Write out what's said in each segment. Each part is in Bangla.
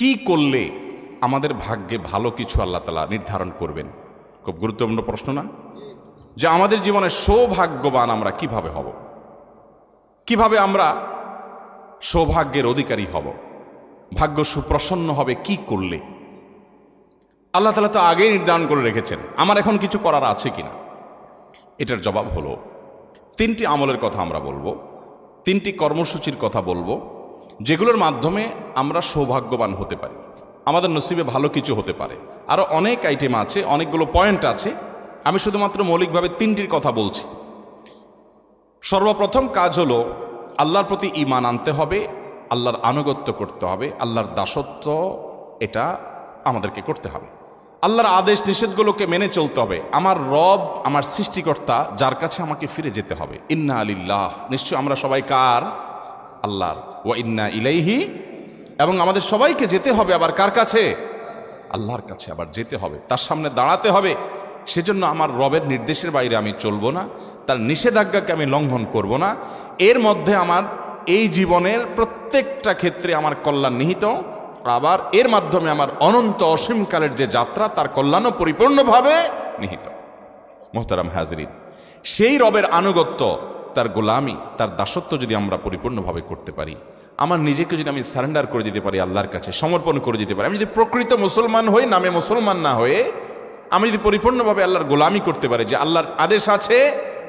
কি করলে আমাদের ভাগ্যে ভালো কিছু আল্লাহ তাআলা নির্ধারণ করবেন? খুব গুরুত্বপূর্ণ প্রশ্ন না? যে আমাদের জীবনে সৌভাগ্যবান আমরা কিভাবে হব, কিভাবে আমরা সৌভাগ্যের অধিকারী হব, ভাগ্য সুপ্রসন্ন হবে কি করলে? আল্লাহ তাআলা তো আগেই নির্ধারণ করে রেখেছেন, আমার এখন কিছু করার আছে কিনা। এটার জবাব হলো তিনটি আমলের কথা আমরা বলবো, তিনটি কর্মসূচির কথা বলবো, যেগুলোর মাধ্যমে আমরা সৌভাগ্যবান হতে পারি, আমাদের নসিবে ভালো কিছু হতে পারে। আরও অনেক আইটেম আছে, অনেকগুলো পয়েন্ট আছে, আমি শুধুমাত্র মৌলিকভাবে তিনটির কথা বলছি। সর্বপ্রথম কাজ হলো আল্লাহর প্রতি ঈমান আনতে হবে, আল্লাহর আনুগত্য করতে হবে, আল্লাহর দাসত্ব এটা আমাদেরকে করতে হবে, আল্লাহর আদেশ নিষেধগুলোকে মেনে চলতে হবে। আমার রব, আমার সৃষ্টিকর্তা, যার কাছে আমাকে ফিরে যেতে হবে। ইন্না লিল্লাহ, নিশ্চয় আমরা সবাই কার? আল্লাহর। ওয়া ইন্না ইলাইহি, এবং আমাদের সবাইকে যেতে হবে আবার কার কাছে? আল্লাহর কাছে আবার যেতে হবে, তার সামনে দাঁড়াতে হবে। সেজন্য আমার রবের নির্দেশের বাইরে আমি চলবো না, তার নিষেধাজ্ঞাকে আমি লঙ্ঘন করব না। এর মধ্যে আমার এই জীবনের প্রত্যেকটা ক্ষেত্রে আমার কল্যাণ নিহিত, আবার এর মাধ্যমে আমার অনন্ত অসীমকালের যে যাত্রা তার কল্যাণও পরিপূর্ণভাবে নিহিত। মোহতারাম হাজরিন, সেই রবের আনুগত্য, তার গোলামি, তার দাসত্ব যদি আমরা পরিপূর্ণভাবে করতে পারি, আমার নিজেকে যদি আমি সারেন্ডার করে দিতে পারি, আল্লাহর কাছে সমর্পণ করে দিতে পারি, আমি যদি প্রকৃত মুসলমান হই, নামে মুসলমান না হয়ে আমি যদি পরিপূর্ণভাবে আল্লাহর গোলামি করতে পারি, যে আল্লাহর আদেশ আছে,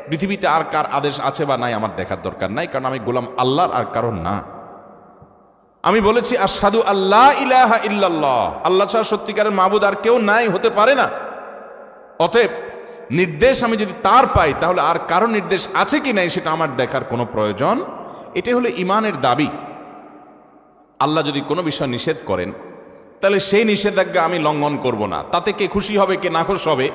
পৃথিবীতে আর কার আদেশ আছে বা নাই আমার দেখার দরকার নাই, কারণ আমি গোলাম আল্লাহর আর কারণ না। আমি বলেছি আশহাদু আল্লা ইলাহা ইল্লাল্লাহ, আল্লাহ ছাড়া সত্যিকারের মাবুদ আর কেউ নাই, হতে পারে না। অতএব নির্দেশ আমি যদি তার পাই, তাহলে আর কারো নির্দেশ আছে কি নাই সেটা আমার দেখার কোনো প্রয়োজন। এটাই হলো ঈমানের দাবি। আল্লাহ যদি কোনো বিষয় নিষেধ করেন, তাহলে সেই নিষেধাজ্ঞা আমি লঙ্ঘন করব না। তাতে কে খুশি হবে কে নাখুশ হবে,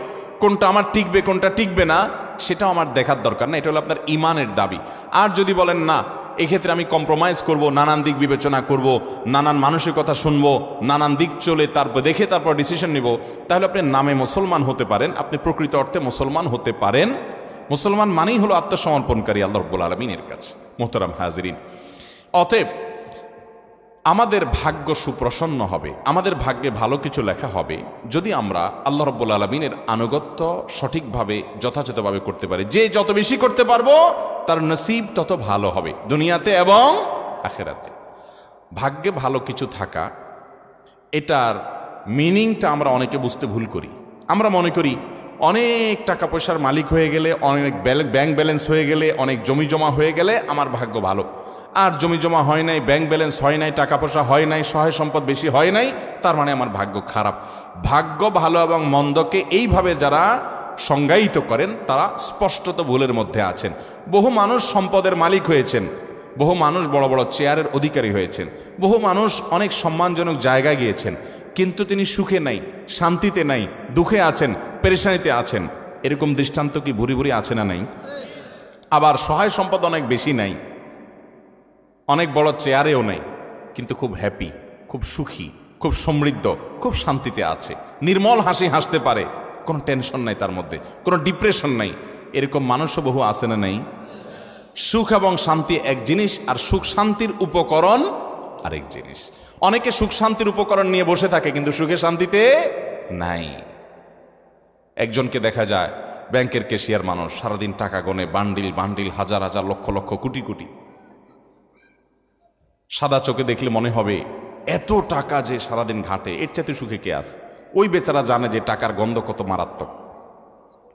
কোনটা আমার টিকবে কোনটা টিকবে না, সেটাও আমার দেখার দরকার না। এটা হলো আপনার ঈমানের দাবি। আর যদি বলেন না, এক্ষেত্রে আমি কম্প্রোমাইজ করব, নানান দিক বিবেচনা করব, নানান মানুষের কথা শুনবো, নানান দিক চলে তারপর দেখে তারপর ডিসিশন নিব, তাহলে আপনি নামে মুসলমান হতে পারেন, আপনি প্রকৃত অর্থে মুসলমান হতে পারেন। মুসলমান মানেই হলো আত্মসমর্পণকারী আল্লাহ রাব্বুল আলামিনের কাছে। মোহতারাম হাজিরিন, অতএব আমাদের ভাগ্য সুপ্রসন্ন হবে, আমাদের ভাগ্যে ভালো কিছু লেখা হবে যদি আমরা আল্লাহ রাব্বুল আলামিনের আনুগত্য সঠিকভাবে যথাযথভাবে করতে পারি। যে যত বেশি করতে পারবো তার নসিব তত ভালো হবে দুনিয়াতে এবং আখিরাতে। ভাগ্যে ভালো কিছু থাকা, এটার মিনিংটা আমরা অনেকে বুঝতে ভুল করি। আমরা মনে করি অনেক টাকা পয়সার মালিক হয়ে গেলে, অনেক ব্যাংক ব্যালেন্স হয়ে গেলে, অনেক জমি জমা হয়ে গেলে আমার ভাগ্য ভালো। আর জমি জমা হয় নাই, ব্যাংক ব্যালেন্স হয় নাই, টাকা পয়সা হয় নাই, সহায় সম্পদ বেশি হয় নাই, তার মানে আমার ভাগ্য খারাপ। ভাগ্য ভালো এবং মন্দকে এইভাবে যারা সংজ্ঞায়িত করেন তারা স্পষ্টত ভুলের মধ্যে আছেন। বহু মানুষ সম্পদের মালিক হয়েছেন, বহু মানুষ বড় বড় চেয়ারের অধিকারী হয়েছেন, বহু মানুষ অনেক সম্মানজনক জায়গায় গিয়েছেন, কিন্তু তিনি সুখে নাই, শান্তিতে নাই, দুঃখে আছেন, পেরেশানিতে আছেন। এরকম দৃষ্টান্ত কি ভুরি ভুরি আছে না নাই? আবার সহায় সম্পদ অনেক বেশি নাই, অনেক বড় চেয়ারেও নেই, কিন্তু খুব হ্যাপি, খুব সুখী, খুব সমৃদ্ধ, খুব শান্তিতে আছে, নির্মল হাসি হাসতে পারে, কোনো টেনশন নাই তার মধ্যে, কোনো ডিপ্রেশন নাই। এরকম মানুষও বহু আছে না নাই? সুখ এবং শান্তি এক জিনিস, আর সুখ শান্তির উপকরণ আরেক জিনিস। অনেকে সুখ শান্তির উপকরণ নিয়ে বসে থাকে কিন্তু সুখে শান্তিতে নাই। একজনকে দেখা যায় ব্যাংকের ক্যাশিয়ার মানুষ, সারাদিন টাকা গনে, বান্ডিল বান্ডিল, হাজার হাজার, লক্ষ লক্ষ, কোটি কোটি। সাদা চোখে দেখলে মনে হবে এত টাকা যে সারাদিন ঘাটে, এর চাইতে সুখে কে আছে? ওই বেচারা জানে যে টাকার গন্ধ কত মারাত্মক,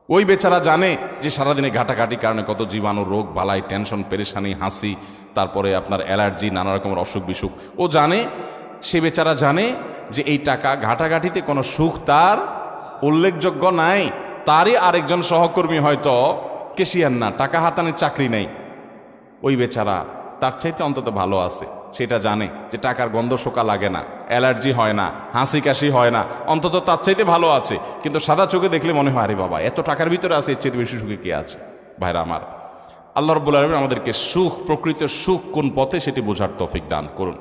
ওই বেচারা জানে যে সারাদিনে ঘাটাঘাটির কারণে কত জীবাণু, রোগ বালাই, টেনশন, পেরেশানি, হাসি, তারপরে আপনার অ্যালার্জি, নানা রকমের অসুখ বিসুখ ও জানে। সে বেচারা জানে যে এই টাকা ঘাটাঘাটিতে কোনো সুখ তার উল্লেখযোগ্য নাই। তারই আরেকজন সহকর্মী হয়তো কেশিয়ার না, টাকা হাতানোর চাকরি নেই, ওই বেচারা তার চাইতে অন্তত ভালো আছে। সেটা জানে যে টাকার গন্ধ শোকা লাগে না, অ্যালার্জি হয় না, হাসি কাশি হয় না, অন্তত তার চাইতে ভালো আছে। কিন্তু সাদা চোখে দেখলে মনে হয় আরে বাবা, এত টাকার ভিতরে আছে, এর চেয়ে বেশি সুখে কে আছে? ভাইরা আমার, আল্লাহ রাব্বুল আলামিন আমাদেরকে সুখ, প্রকৃত সুখ কোন পথে সেটি বোঝার তৌফিক দান করুন।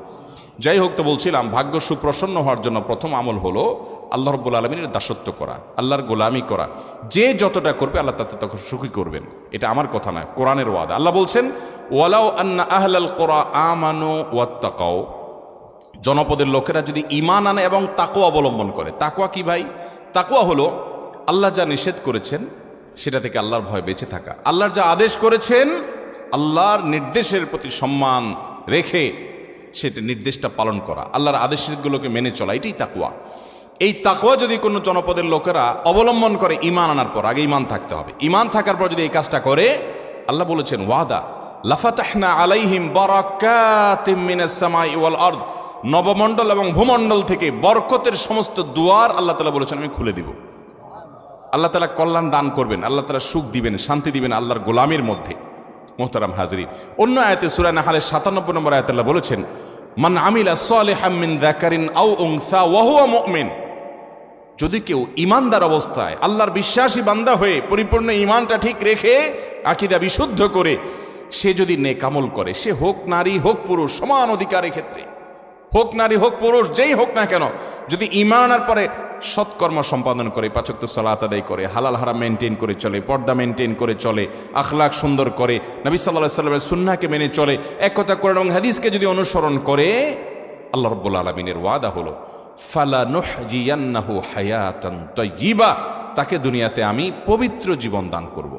যাই হোক, তো বলছিলাম ভাগ্য সুপ্রসন্ন হওয়ার জন্য প্রথম আমল হলো আল্লাহ রাব্বুল আলামিনের দাসত্ব করা, আল্লাহর গোলামি করা। যে যতটা করবে আল্লাহ তাতে তখন সুখী করবেন। এটা আমার কথা নয়, কোরআনের ওয়াদা। আল্লাহ বলছেন ওয়ালাউ আন্না আহলাল কুরা আমানু ওয়াত্তাকাও, জনপদের লোকেরা যদি ঈমান আনে এবং তাকওয়া অবলম্বন করে। তাকওয়া কি ভাই? তাকওয়া হলো আল্লাহ যা নিষেধ করেছেন সেটা থেকে আল্লাহর ভয় বেঁচে থাকা, আল্লাহর যা আদেশ করেছেন আল্লাহর নির্দেশের প্রতি সম্মান রেখে সেটা নির্দেশটা পালন করা, আল্লাহর আদেশগুলোকে মেনে চলা, এটাই তাকওয়া। এই তাকওয়া যদি কোনো জনপদের লোকেরা অবলম্বন করে ঈমান আনার পর, আগে ঈমান থাকতে হবে, ঈমান থাকার পর যদি এই কাজটা করে, আল্লাহ বলেছেন ওয়াদা লাফাতাহনা আলাইহিম বারাকাতিম মিনাস সামাই ওয়াল আরদ, নবমণ্ডল এবং ভূমণ্ডল থেকে বরকতের সমস্ত দুয়ার আল্লাহ তাআলা বলেছেন আমি খুলে দিব। আল্লাহ তাআলা কল্যাণ দান করবেন, আল্লাহ তাআলা সুখ দিবেন, শান্তি দিবেন আল্লাহর গোলামের মধ্যে। মুহতারাম হাজরিন, অন্য আয়াতে সূরা নাহলের 97 নম্বর আয়াতে আল্লাহ বলেছেন মান আমিলা সালিহাম মিন যাকারিন আও উনসা ওয়া হুয়া মুমিন, যদি কেউ ঈমানদার অবস্থায় আল্লাহর বিশ্বাসী বান্দা হয়ে পরিপূর্ণ ঈমানটা ঠিক রেখে আকীদা বিশুদ্ধ করে সে যদি নেক আমল করে, সে হোক নারী হোক পুরুষ, সমান অধিকারের ক্ষেত্রে, হোক নারী হোক পুরুষ, যেই হোক না কেন, যদি ঈমান আনার পরে সৎকর্ম সম্পাদন করে, পাঁচ ওয়াক্ত সালাত আদায় করে, হালাল হারাম মেনটেন করে চলে, পর্দা মেনটেন করে চলে, আখলাক সুন্দর করে, নবী সাল্লাল্লাহু আলাইহি ওয়াসাল্লামের সুন্নাহকে মেনে চলে, এক কথা কোরআন এবং হাদিসকে যদি অনুসরণ করে, আল্লাহ রাব্বুল আলামিনের ওয়াদা হলো ফালানুহজিয়ান্নাহু হায়াতান তাইয়্যিবা, তাকে দুনিয়াতে আমি পবিত্র জীবন দান করব।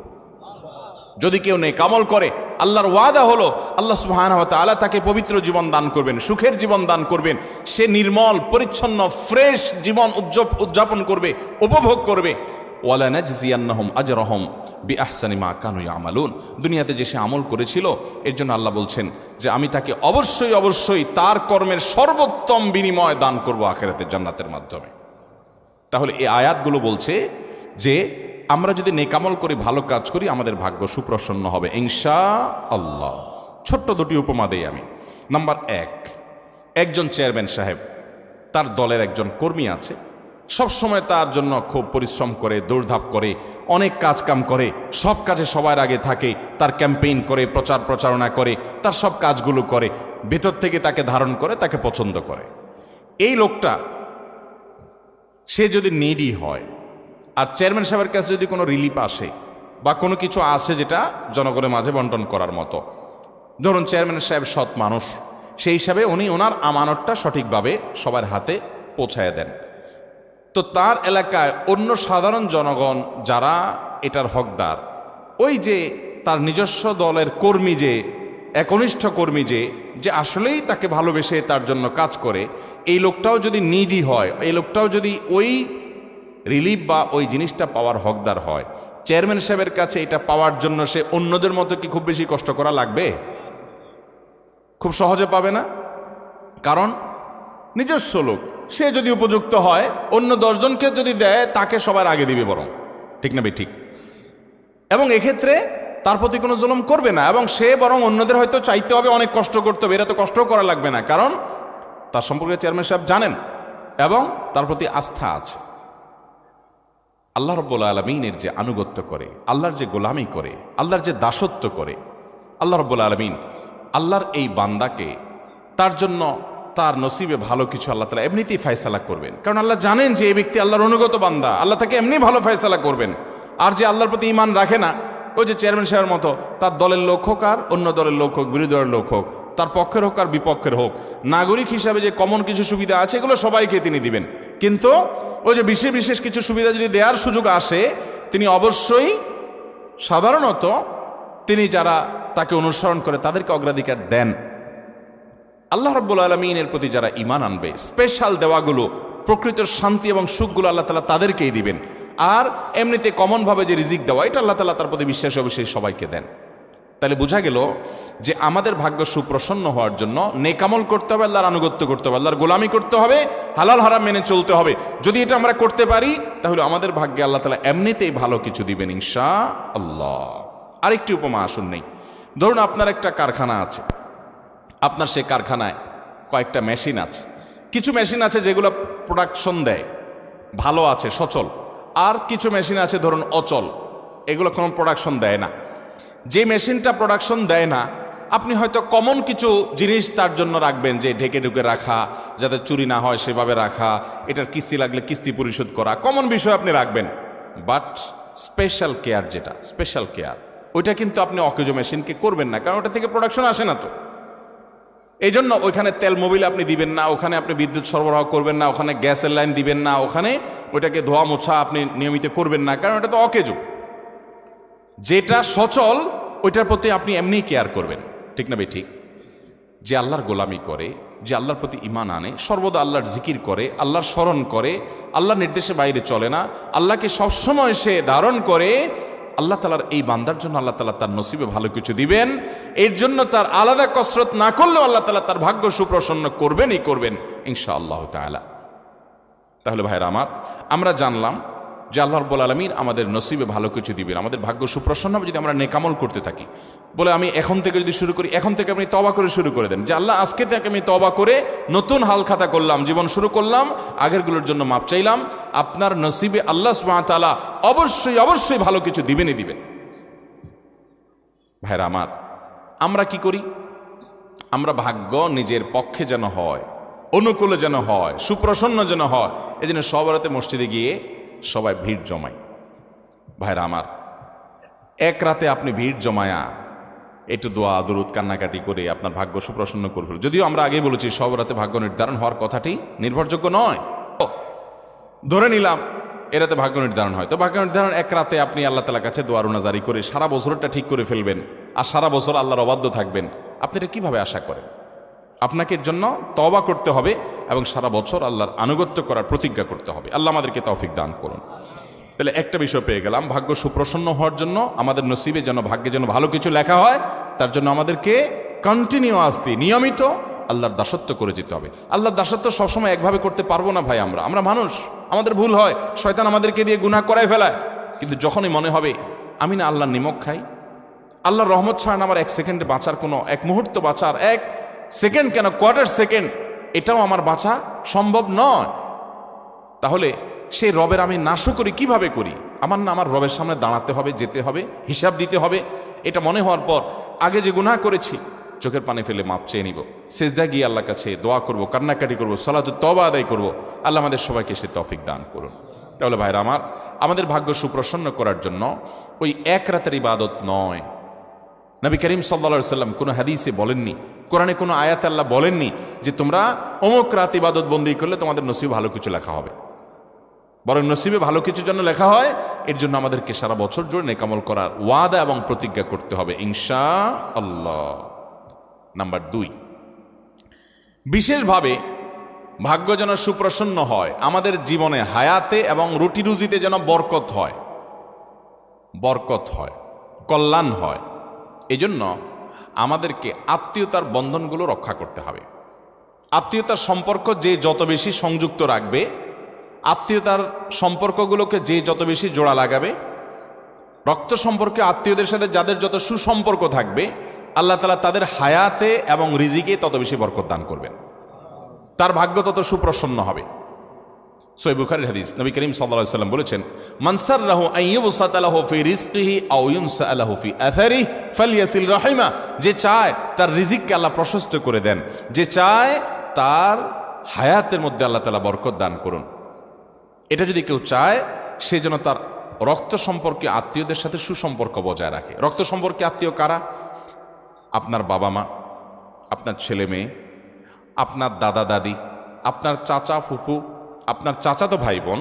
যদি কেউ নেক আমল করে, আল্লাহর ওয়াদা হলো আল্লাহ সুবহানাহু ওয়া তাআলা তাকে পবিত্র জীবন দান করবেন, সুখের জীবন দান করবেন, সে নির্মল পরিচ্ছন্ন ফ্রেশ জীবন উদযাপন করবে, উপভোগ করবে। ওয়ালা নাজজিয়ান্নাহুম আজরাহুম বিআহসানি মা কানু ইয়ামালুন, দুনিয়াতে যে সে আমল করেছিল এর জন্য আল্লাহ বলছেন যে আমি তাকে অবশ্যই অবশ্যই তার কর্মের সর্বোত্তম বিনিময় দান করব আখিরাতের জান্নাতের মাধ্যমে। তাহলে এই আয়াতগুলো বলছে যে আমরা যদি নেকামল করি, ভালো কাজ করি, আমাদের ভাগ্য সুপ্রসন্ন হবে ইনশাআল্লাহ। ছোট্ট দুটি উপমা দেই আমি। নাম্বার 1, একজন চেয়ারম্যান সাহেব, তার দলের একজন কর্মী আছে, সবসময় তার জন্য খুব পরিশ্রম করে, দৌড়ধাপ করে, অনেক কাজ কাম করে, সব কাজে সবার আগে থাকে, তার ক্যাম্পেইন করে, প্রচার প্রচারণা করে, তার সব কাজগুলো করে, ভেতর থেকে তাকে ধারণ করে, তাকে পছন্দ করে। এই লোকটা সে যদি নিডি হয় আর চেয়ারম্যান সাহেবের কাছে যদি কোনো রিলিফ আসে বা কোনো কিছু আসে যেটা জনগণের মাঝে বন্টন করার মতো, ধরুন চেয়ারম্যান সাহেব সৎ মানুষ, সেই হিসাবে উনি ওনার আমানতটা সঠিকভাবে সবার হাতে পৌঁছায় দেন। তো তার এলাকায় অন্য সাধারণ জনগণ যারা এটার হকদার, ওই যে তার নিজস্ব দলের কর্মী, যে একনিষ্ঠ কর্মী, যে আসলেই তাকে ভালোবেসে তার জন্য কাজ করে, এই লোকটাও যদি নিডি হয়, এই লোকটাও যদি ওই রিলিফ বা ওই জিনিসটা পাওয়ার হকদার হয়, চেয়ারম্যান সাহেবের কাছে এটা পাওয়ার জন্য সে অন্যদের মতো কি খুব বেশি কষ্ট করা লাগবে? খুব সহজে পাবে না। কারণ নিজস্ব লোক, সে যদি উপযুক্ত হয়, অন্য 10 জনকে যদি দেয়, তাকে সবার আগে দিবে বরং, ঠিক না ভাই? ঠিক। এবং এক্ষেত্রে তার প্রতি কোনো জুলুম করবে না, এবং সে বরং অন্যদের হয়তো চাইতে হবে, অনেক কষ্ট করতে হবে, এরা তো কষ্ট করা লাগবে না, কারণ তার সম্পর্কে চেয়ারম্যান সাহেব জানেন এবং তার প্রতি আস্থা আছে। আল্লাহ রাব্বুল আলামিনের যে আনুগত্য করে, আল্লাহর যে গোলামি করে, আল্লাহর যে দাসত্ব করে, আল্লাহ রাব্বুল আলামিন আল্লাহর এই বান্দাকে তার জন্য তার নসিবে ভালো কিছু আল্লাহ তাআলা এমনিতেই ফয়সালা করবেন। কারণ আল্লাহ জানেন যে এই ব্যক্তি আল্লাহর অনুগত বান্দা, আল্লাহ তাকে এমনি ভালো ফয়সালা করবেন। আর যে আল্লাহর প্রতি ঈমান রাখে না, ওই যে চেয়ারম্যান সাহেবের মতো, তার দলের লোক হোক আর অন্য দলের লোক হোক, বিরোধী দলের লোক হোক, তার পক্ষের হোক আর বিপক্ষের হোক, নাগরিক হিসাবে যে কমন কিছু সুবিধা আছে এগুলো সবাইকে তিনি দিবেন। কিন্তু ওই যে বিশেষ বিশেষ কিছু সুবিধা যদি দেওয়ার সুযোগ আসে, তিনি অবশ্যই সাধারণত তিনি যারা তাকে অনুসরণ করে তাদেরকে অগ্রাধিকার দেন। আল্লাহ রাব্বুল আলামিনের প্রতি যারা ঈমান আনবে, স্পেশাল দেওয়াগুলো, প্রকৃত শান্তি এবং সুখগুলো আল্লাহ তাআলা তাদেরকেই দিবেন। আর এমনিতে কমনভাবে যে রিজিক দেওয়া, এটা আল্লাহ তাআলা তার প্রতি বিশ্বাসী অবশ্যই সবাইকে দেন। তাহলে বোঝা গেল যে আমাদের ভাগ্য সুপ্রসন্ন হওয়ার জন্য নেক আমল করতে হবে, আল্লাহর আনুগত্য করতে হবে, আল্লাহর গোলামি করতে হবে, হালাল হারাম মেনে চলতে হবে। যদি এটা আমরা করতে পারি, তাহলে আমাদের ভাগ্যে আল্লাহ তাআলা এমনিতেই ভালো কিছু দিবেন ইনশাআল্লাহ। আরেকটি উপমা আসুন নেই। ধরুন আপনার একটা কারখানা আছে, আপনার সেই কারখানায় কয়েকটা মেশিন আছে। কিছু মেশিন আছে যেগুলো প্রোডাকশন দেয়, ভালো আছে, সচল। আর কিছু মেশিন আছে ধরুন অচল, এগুলো কোনো প্রোডাকশন দেয় না। যে মেশিনটা প্রোডাকশন দেয় না, আপনি হয়তো কমন কিছু জিনিস তার জন্য রাখবেন, যে ঢেকে ঢুকে রাখা, যাতে চুরি না হয় সেভাবে রাখা, এটার কিস্তি লাগলে কিস্তি পরিশোধ করা, কমন বিষয় আপনি রাখবেন। বাট স্পেশাল কেয়ার, যেটা স্পেশাল কেয়ার, ওইটা কিন্তু আপনি অকেজো মেশিনকে করবেন না, কারণ ওটা থেকে প্রোডাকশন আসে না। তো এই জন্য ওইখানে তেল মোবিল আপনি দিবেন না, ওখানে আপনি বিদ্যুৎ সরবরাহ করবেন না, ওখানে গ্যাসের লাইন দিবেন না, ওখানে ওইটাকে ধোয়া মোছা আপনি নিয়মিত করবেন না, কারণ এটা তো অকেজো। যেটা সচল ওইটার প্রতি আপনি এমনি কেয়ার করবেন, ঠিক না ভাই? ঠিক। যে আল্লাহর গোলামি করে, যে আল্লাহর প্রতি ঈমান আনে, সর্বদা আল্লাহর জিকির করে, আল্লাহর স্মরণ করে, আল্লাহর নির্দেশে বাইরে চলে না, আল্লাহকে সবসময় সে ধারণ করে, আল্লাহ তাআলার এই বান্দার জন্য আল্লাহ তাআলা তার নসিবে ভালো কিছু দিবেন। এর জন্য তার আলাদা কসরত না করলেও আল্লাহ তাআলা তার ভাগ্য সুপ্রসন্ন করবেনই করবেন ইনশাআল্লাহ তাআলা। তাহলে ভাইরা আমার, আমরা জানলাম যে আল্লাহ রাব্বুল আলামিন আমাদের নসিবে ভালো কিছু দিবেন, আমাদের ভাগ্য সুপ্রসন্ন হবে যদি আমরা নেকামল করতে থাকি। বলে আমি এখন থেকে যদি শুরু করি, এখন থেকে আপনি তওবা করে শুরু করে দেন যে আল্লাহ আজকে থেকে আমি তওবা করে নতুন হাল খাতা করলাম, জীবন শুরু করলাম, আগেরগুলোর জন্য মাপ চাইলাম। আপনার নসিবে আল্লাহ সুবহানাহু ওয়া তাআলা অবশ্যই অবশ্যই ভালো কিছু দিবেনই দিবেন। ভাইরা আমার, আমরা কি করি? আমরা ভাগ্য নিজের পক্ষে যেন হয়, অনুকূলে যেন হয়, সুপ্রসন্ন যেন হয়, এই জন্য সব রাতে মসজিদে গিয়ে সবাই ভিড় জমায়। ভাইরা আমার, এক রাতে আপনি ভিড় জমায়া একটু দোয়া দরুদ কান্নাকাটি করে আপনার ভাগ্য সুপ্রসন্ন করে ফেলুন। যদিও আমরা আগেই বলেছি সব রাতে ভাগ্য নির্ধারণ হওয়ার কথাটি নির্ভরযোগ্য নয়। ধরে নিলাম এরাতে ভাগ্য নির্ধারণ হয়, তো ভাগ্য নির্ধারণ এক রাতে আপনি আল্লাহ তাআলার কাছে দোয়া রুনাজারি করে সারা বছরটা ঠিক করে ফেলবেন আর সারা বছর আল্লাহর অবাধ্য থাকবেন, আপনি এটা কিভাবে আশা করেন? আপনাকে এর জন্য তওবা করতে হবে এবং সারা বছর আল্লাহর আনুগত্য করার প্রতিজ্ঞা করতে হবে। আল্লাহ আমাদেরকে তৌফিক দান করুন। তাহলে একটা বিষয় পেয়ে গেলাম, ভাগ্য সুপ্রসন্ন হওয়ার জন্য আমাদের নসিবে যেন, ভাগ্যে যেন ভালো কিছু লেখা হয়, তার জন্য আমাদেরকে কন্টিনিউয়াসলি নিয়মিত আল্লাহর দাসত্ব করে যেতে হবে। আল্লাহর দাসত্ব সবসময় একভাবে করতে পারবো না ভাই, আমরা মানুষ, আমাদের ভুল হয়, শয়তান আমাদেরকে দিয়ে গুনাহ করায় ফেলায়। কিন্তু যখনই মনে হবে আমি না আল্লাহর নিমক খাই, আল্লাহর রহমত ছাড়া আমার এক সেকেন্ডে বাঁচার কোনো, এক মুহূর্ত বাঁচার, এক সেকেন্ড কেন কোয়ার্টার সেকেন্ড এটাও আমার বাঁচা সম্ভব নয়, তাহলে সেই রবের আমি নাশকরি কিভাবে করি? আমার না আমার রবের সামনে দাঁড়াতে হবে, যেতে হবে, হিসাব দিতে হবে। এটা মনে হওয়ার পর আগে যে গুনাহ করেছি চোখের পানি ফেলে মাপ চেয়ে নিব, সিজদা গিয়ে আল্লাহর কাছে দোয়া করব, কান্নাকাটি করব, সালাতুত তওবা আদায় করব। আল্লাহ আমাদের সবাইকে সে তৌফিক দান করুন। তাহলে ভাইরা আমার, আমাদের ভাগ্য সুপ্রসন্ন করার জন্য ওই এক রাতের ইবাদত নয়। নবী করিম সাল্লাল্লাহু আলাইহি সাল্লাম কোনো হাদিসে বলেননি, কোরআনে কোনো আয়াতে আল্লাহ বলেননি যে তোমরা অমুক রাত ইবাদত বন্দি করলে তোমাদের নসিবে ভালো কিছু লেখা হবে। বরং নসিবে ভালো কিছুর জন্য লেখা হয়, এর জন্য আমাদেরকে সারা বছর জুড়ে নেকামল করার ওয়াদা এবং প্রতিজ্ঞা করতে হবে ইনশাআল্লাহ। নাম্বার 2, বিশেষভাবে ভাগ্য যেন সুপ্রসন্ন হয়, আমাদের জীবনে হায়াতে এবং রুটি রুজিতে যেন বরকত হয়, কল্যাণ হয়। এজন্য আমাদেরকে আত্মীয়তার বন্ধনগুলো রক্ষা করতে হবে। আত্মীয়তার সম্পর্ক যে যত বেশি সংযুক্ত রাখবে, আত্মীয়তার সম্পর্কগুলোকে যে যত বেশি জোড়া লাগাবে, রক্ত সম্পর্কে আত্মীয়দের সাথে যাদের যত সুসম্পর্ক থাকবে, আল্লাহ তাআলা তাদের হায়াতে এবং রিজিকে তত বেশি বরকত দান করবেন, তার ভাগ্য তত সুপ্রসন্ন হবে। সহিহ বুখারীর হাদিস, নবী করিম সাল্লাল্লাহু আলাইহি ওয়াসাল্লাম বলেছেন, মান সাররাহু আন ইউবসাতা লাহু ফি রিজকিহি আও ইউনসা লাহু ফি আথারিহি ফালইয়াসিল রাহিমা। যে চায় তার রিজিককে আল্লাহ প্রশস্ত করে দেন, যে চায় তার হায়াতের মধ্যে আল্লাহ তাআলা বরকত দান করুন, এটা যদি কেউ চায়, সে যেন তার রক্ত সম্পর্কে আত্মীয়দের সাথে সুসম্পর্ক বজায় রাখে। রক্ত সম্পর্কে আত্মীয় কারা? আপনার বাবা মা, আপনার ছেলে মেয়ে, আপনার দাদা দাদি, আপনার চাচা ফুফু, আপনার চাচাতো ভাই বোন,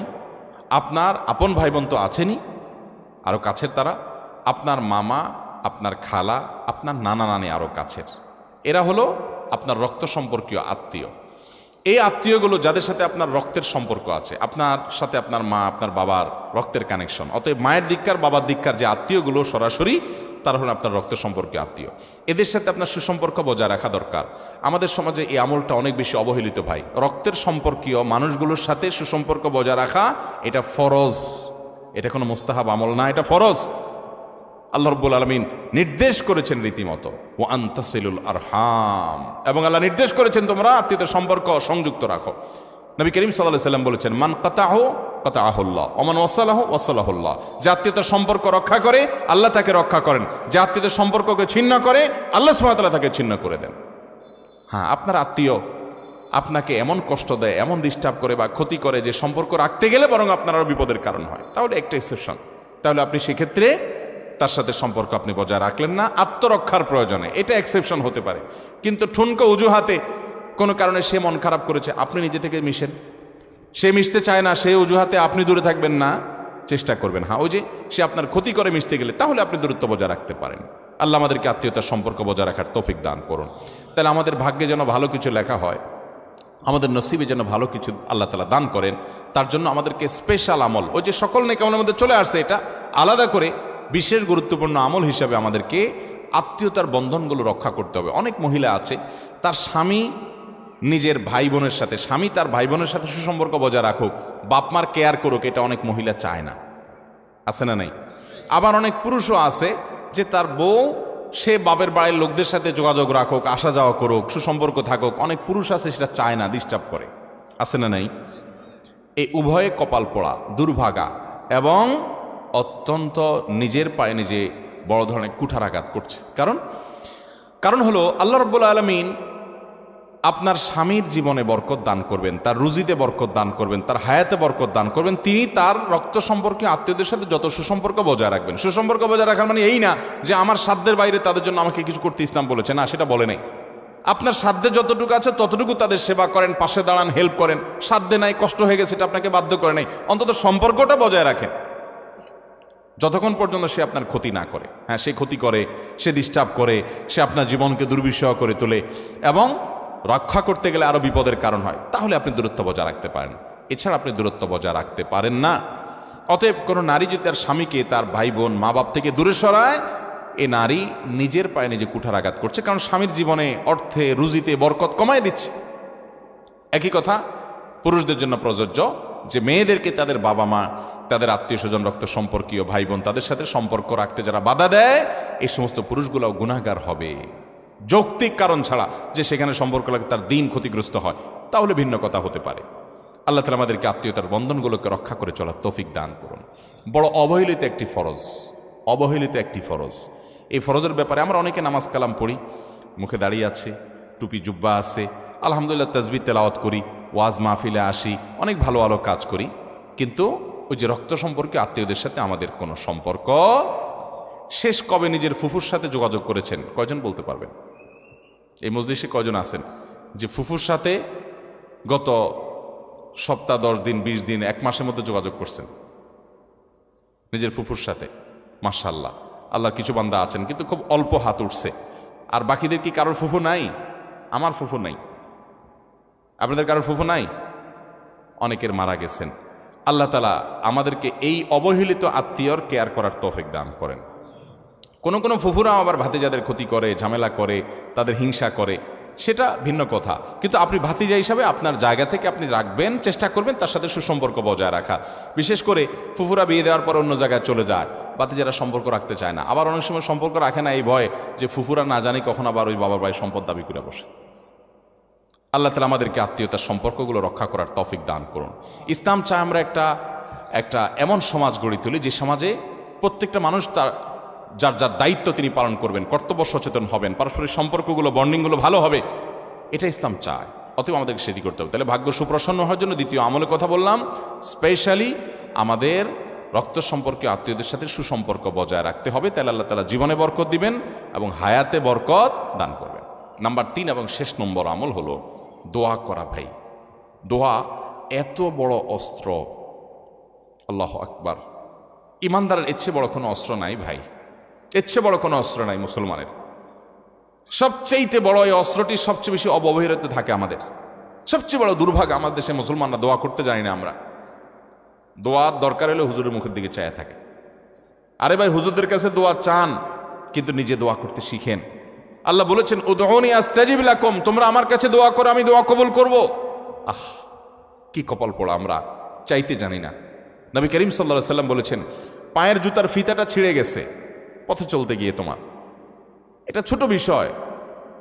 আপনার আপন ভাই বোন তো আছেনই, আরও কাছের তারা, আপনার মামা, আপনার খালা, আপনার নানা নানি আরও কাছের, এরা হলো আপনার রক্ত সম্পর্কীয় আত্মীয়। এই আত্মীয়গুলো যাদের সাথে আপনার রক্তের সম্পর্ক আছে, আপনার সাথে আপনার মা, আপনার বাবার রক্তের কানেকশন, অতএব মায়ের দিককার, বাবার দিককার যে আত্মীয়গুলো সরাসরি, তারা হলো আপনার রক্ত সম্পর্কে আত্মীয়। এদের সাথে আপনার সুসম্পর্ক বজায় রাখা দরকার। আমাদের সমাজে এই আমলটা অনেক বেশি অবহেলিত ভাই। রক্তের সম্পর্কীয় মানুষগুলোর সাথে সুসম্পর্ক বজায় রাখা এটা ফরজ, এটা কোনো মুস্তাহাব আমল না, এটা ফরজ। আল্লাহ রাব্বুল আলামিন নির্দেশ করেছেন রীতিমতো ওয়া আনতাসিলুল আরহাম, এবং আল্লাহ নির্দেশ করেছেন তোমরা আত্মীয়তার সম্পর্ক সংযুক্ত রাখো। নবী করিম সাল্লাল্লাহু আলাইহি ওয়াসাল্লাম বলেছেন, মান কাতাহু কাতাহুল্লাহ ওয়া মান ওয়াসালাহু ওয়াসালাহুল্লাহ। যে আত্মীয়তার সম্পর্ক রক্ষা করে আল্লাহ তাকে রক্ষা করেন, যে আত্মীয়তার সম্পর্ককে ছিন্ন করে আল্লাহ সুবহানাহু ওয়া তাআলা তাকে ছিন্ন করে দেন। হ্যাঁ, আপনার আত্মীয় আপনাকে এমন কষ্ট দেয়, এমন ডিস্টার্ব করে বা ক্ষতি করে যে সম্পর্ক রাখতে গেলে বরং আপনার আরো বিপদের কারণ হয়, তাহলে একটা এক্সেপশন। তাহলে আপনি সেক্ষেত্রে তার সাথে সম্পর্ক আপনি বজায় রাখলেন না আত্মরক্ষার প্রয়োজনে, এটা এক্সেপশন হতে পারে। কিন্তু ঠুনকো অজুহাতে কোনো কারণে সে মন খারাপ করেছে, আপনি নিজে থেকে মিশেন। সে মিশতে চায় না, সে অজুহাতে আপনি দূরে থাকবেন না, চেষ্টা করবেন। হ্যাঁ, ওই যে সে আপনার ক্ষতি করে মিশতে গেলে, তাহলে আপনি দূরত্ব বজায় রাখতে পারেন। আল্লাহ আমাদেরকে আত্মীয়তার সম্পর্ক বজায় রাখার তৌফিক দান করুন। তাহলে আমাদের ভাগ্যে যেন ভালো কিছু লেখা হয়, আমাদের নসিবে যেন ভালো কিছু আল্লাহ তাআলা দান করেন, তার জন্য আমাদেরকে স্পেশাল আমল, ওই যে সকল নেক আমলের মধ্যে চলে আসছে, এটা আলাদা করে বিশেষ গুরুত্বপূর্ণ আমল হিসাবে আমাদেরকে আত্মীয়তার বন্ধনগুলো রক্ষা করতে হবে। অনেক মহিলা আছে, তার স্বামী নিজের ভাই বোনের সাথে, স্বামী তার ভাই বোনের সাথে সুসম্পর্ক বজায় রাখুক, বাপমার কেয়ার করুক, এটা অনেক মহিলা চায় না, আছে না নাই? আবার অনেক পুরুষও আছে যে তার বউ, সে বাপের বাড়ির লোকদের সাথে যোগাযোগ রাখুক, আসা যাওয়া করুক, সুসম্পর্ক থাকুক, অনেক পুরুষ আছে সেটা চায় না, ডিস্টার্ব করে, আছে না নাই? এই উভয়ে কপাল পোড়া, দুর্ভাগা এবং অত্যন্ত নিজের পায়ে নিজে বড় ধরনের কুঠারাঘাত করছে। কারণ হলো আল্লাহ রাব্বুল আলামিন আপনার স্বামীর জীবনে বরকত দান করবেন, তার রুজিতে বরকত দান করবেন, তার হায়াতে বরকত দান করবেন। তিনি তার রক্ত সম্পর্কে আত্মীয়দের সাথে যত সুসম্পর্ক বজায় রাখবেন। সুসম্পর্ক বজায় রাখার মানে এই না যে আমার সাধ্যের বাইরে তাদের জন্য আমাকে কিছু করতে ইসলাম বলেছে, না, সেটা বলে নাই। আপনার সাধ্যে যতটুকু আছে ততটুকু তাদের সেবা করেন, পাশে দাঁড়ান, হেল্প করেন। সাধ্যে নাই, কষ্ট হয়ে গেছে, এটা আপনাকে বাধ্য করে নাই, অন্তত সম্পর্কটা বজায় রাখেন যতক্ষণ পর্যন্ত সে আপনার ক্ষতি না করে। হ্যাঁ, সে ক্ষতি করে, সে ডিস্টার্ব করে, সে আপনার জীবনকে দুর্বিষহ করে তোলে এবং রক্ষা করতে গেলে আরো বিপদের কারণ হয়, তাহলে আপনি দূরত্ব বজায় রাখতে পারেন। এছাড়া আপনি দূরত্ব বজায় রাখতে পারেন না। অতএব কোনো নারী যদি তার স্বামীকে, তার ভাই বোন, মা বাপ থেকে দূরে সরায়, এ নারী নিজের পায়ে নিজে কুঠারাঘাত করছে, কারণ স্বামীর জীবনে, অর্থে, রুজিতে বরকত কমায় দিচ্ছে। একই কথা পুরুষদের জন্য প্রযোজ্য, যে মেয়েদেরকে তাদের বাবা মা, তাদের আত্মীয় স্বজন, রক্ত সম্পর্কীয় ভাই বোন, তাদের সাথে সম্পর্ক রাখতে যারা বাধা দেয়, এই সমস্ত পুরুষগুলোও গুনাহগার হবে। যৌক্তিক কারণ ছাড়া যে সেখানে সম্পর্ক লাগে তার দিন ক্ষতিগ্রস্ত হয়, তাহলে ভিন্ন কথা হতে পারে। আল্লাহ তাআলা আমাদেরকে আত্মীয়তার বন্ধনগুলোকে রক্ষা করে চলার তৌফিক দান করুন। বড় অবহেলিত একটি ফরজ, অবহেলিত একটি ফরজ। এই ফরজের ব্যাপারে আমরা অনেকে নামাজ কালাম পড়ি, মুখে দাঁড়িয়ে আছে, টুপি জুব্বা আছে, আলহামদুলিল্লাহ তাসবিহ তেলাওয়াত করি, ওয়াজ মাহফিলে আসি, অনেক ভালো ভালো কাজ করি, কিন্তু ওই যে রক্ত সম্পর্কে আত্মীয়দের সাথে আমাদের কোনো সম্পর্ক। শেষ কবে নিজের ফুফুর সাথে যোগাযোগ করেছেন? কয়জন বলতে পারবেন? এই মজলিসে কয়জন আছেন যে ফুফুর সাথে গত সপ্তাহ, 10 দিন, 20 দিন, 1 মাসের মধ্যে যোগাযোগ করছেন নিজের ফুফুর সাথে? মাশাআল্লাহ, আল্লাহর কিছু বান্দা আছেন, কিন্তু খুব অল্প হাত উঠছে। আর বাকিদের কি কারোর ফুফু নাই? আমার ফুফু নাই, আপনাদের কারোর ফুফু নাই? অনেকের মারা গেছেন। আল্লাহ তাআলা আমাদেরকে এই অবহেলিত আত্মীয়র কেয়ার করার তৌফিক দান করেন। কোনো কোনো ফুফুরা আবার ভাতিজাদের ক্ষতি করে, ঝামেলা করে, তাদের হিংসা করে, সেটা ভিন্ন কথা। কিন্তু আপনি ভাতিজা হিসাবে আপনার জায়গা থেকে আপনি রাখবেন, চেষ্টা করবেন তার সাথে সুসম্পর্ক বজায় রাখার। বিশেষ করে ফুফুরা বিয়ে দেওয়ার পর অন্য জায়গায় চলে যায়, ভাতিজারা সম্পর্ক রাখতে চায় না। আবার অনেক সময় সম্পর্ক রাখে না এই ভয়ে যে ফুফুরা না জানি কখন আবার ওই বাবার ভাই সম্পদ দাবি করে বসে। আল্লাহ তাআলা আমাদেরকে আত্মীয়তার সম্পর্কগুলো রক্ষা করার তৌফিক দান করুন। ইসলাম চায় আমরা একটা এমন সমাজ গড়ে তুলি যে সমাজে প্রত্যেকটা মানুষ তার যার যার দায়িত্ব তিনি পালন করবেন, কর্তব্য সচেতন হবেন, পারস্পরিক সম্পর্কগুলো, বন্ডিংগুলো ভালো হবে, এটা ইসলাম চায়। অতএব আমাদেরকে সেটি করতে হবে। তাহলে ভাগ্য সুপ্রসন্ন হওয়ার জন্য দ্বিতীয় আমলের কথা বললাম, স্পেশালি আমাদের রক্ত সম্পর্কে আত্মীয়দের সাথে সুসম্পর্ক বজায় রাখতে হবে। তাহলে আল্লাহ তাআলা জীবনে বরকত দিবেন এবং হায়াতে বরকত দান করবেন। নাম্বার 3 এবং শেষ নম্বর আমল হলো দোয়া করা। ভাই, দোয়া এত বড় অস্ত্র, আল্লাহু আকবার। ইমানদারের এর চেয়ে বড় কোনো অস্ত্র নাই ভাই, এর চেয়ে বড় কোনো অস্ত্র নাই মুসলমানের। সবচেয়ে বড় এই অস্ত্রটি সবচেয়ে বেশি অবহেলিত থাকে আমাদের। সবচেয়ে বড় দুর্ভাগ্য, আমাদের দেশে মুসলমানরা দোয়া করতে জানি না। আমরা দোয়ার দরকার হলে হুজুরের মুখের দিকে চায়া থাকে। আরে ভাই, হুজুরদের কাছে দোয়া চান, কিন্তু নিজে দোয়া করতে শিখেন। আল্লাহ বলেছেন, উদউনি আস্তাজিব লাকুম, তোমরা আমার কাছে দোয়া করো, আমি দোয়া কবুল করব। কি কপাল পোড়া, আমরা চাইতে জানি না। নবী করিম সাল্লাল্লাহু আলাইহি সাল্লাম বলেছেন, পায়ের জুতার ফিতাটা ছিঁড়ে গেছে পথে চলতে গিয়ে, তোমার এটা ছোট বিষয়,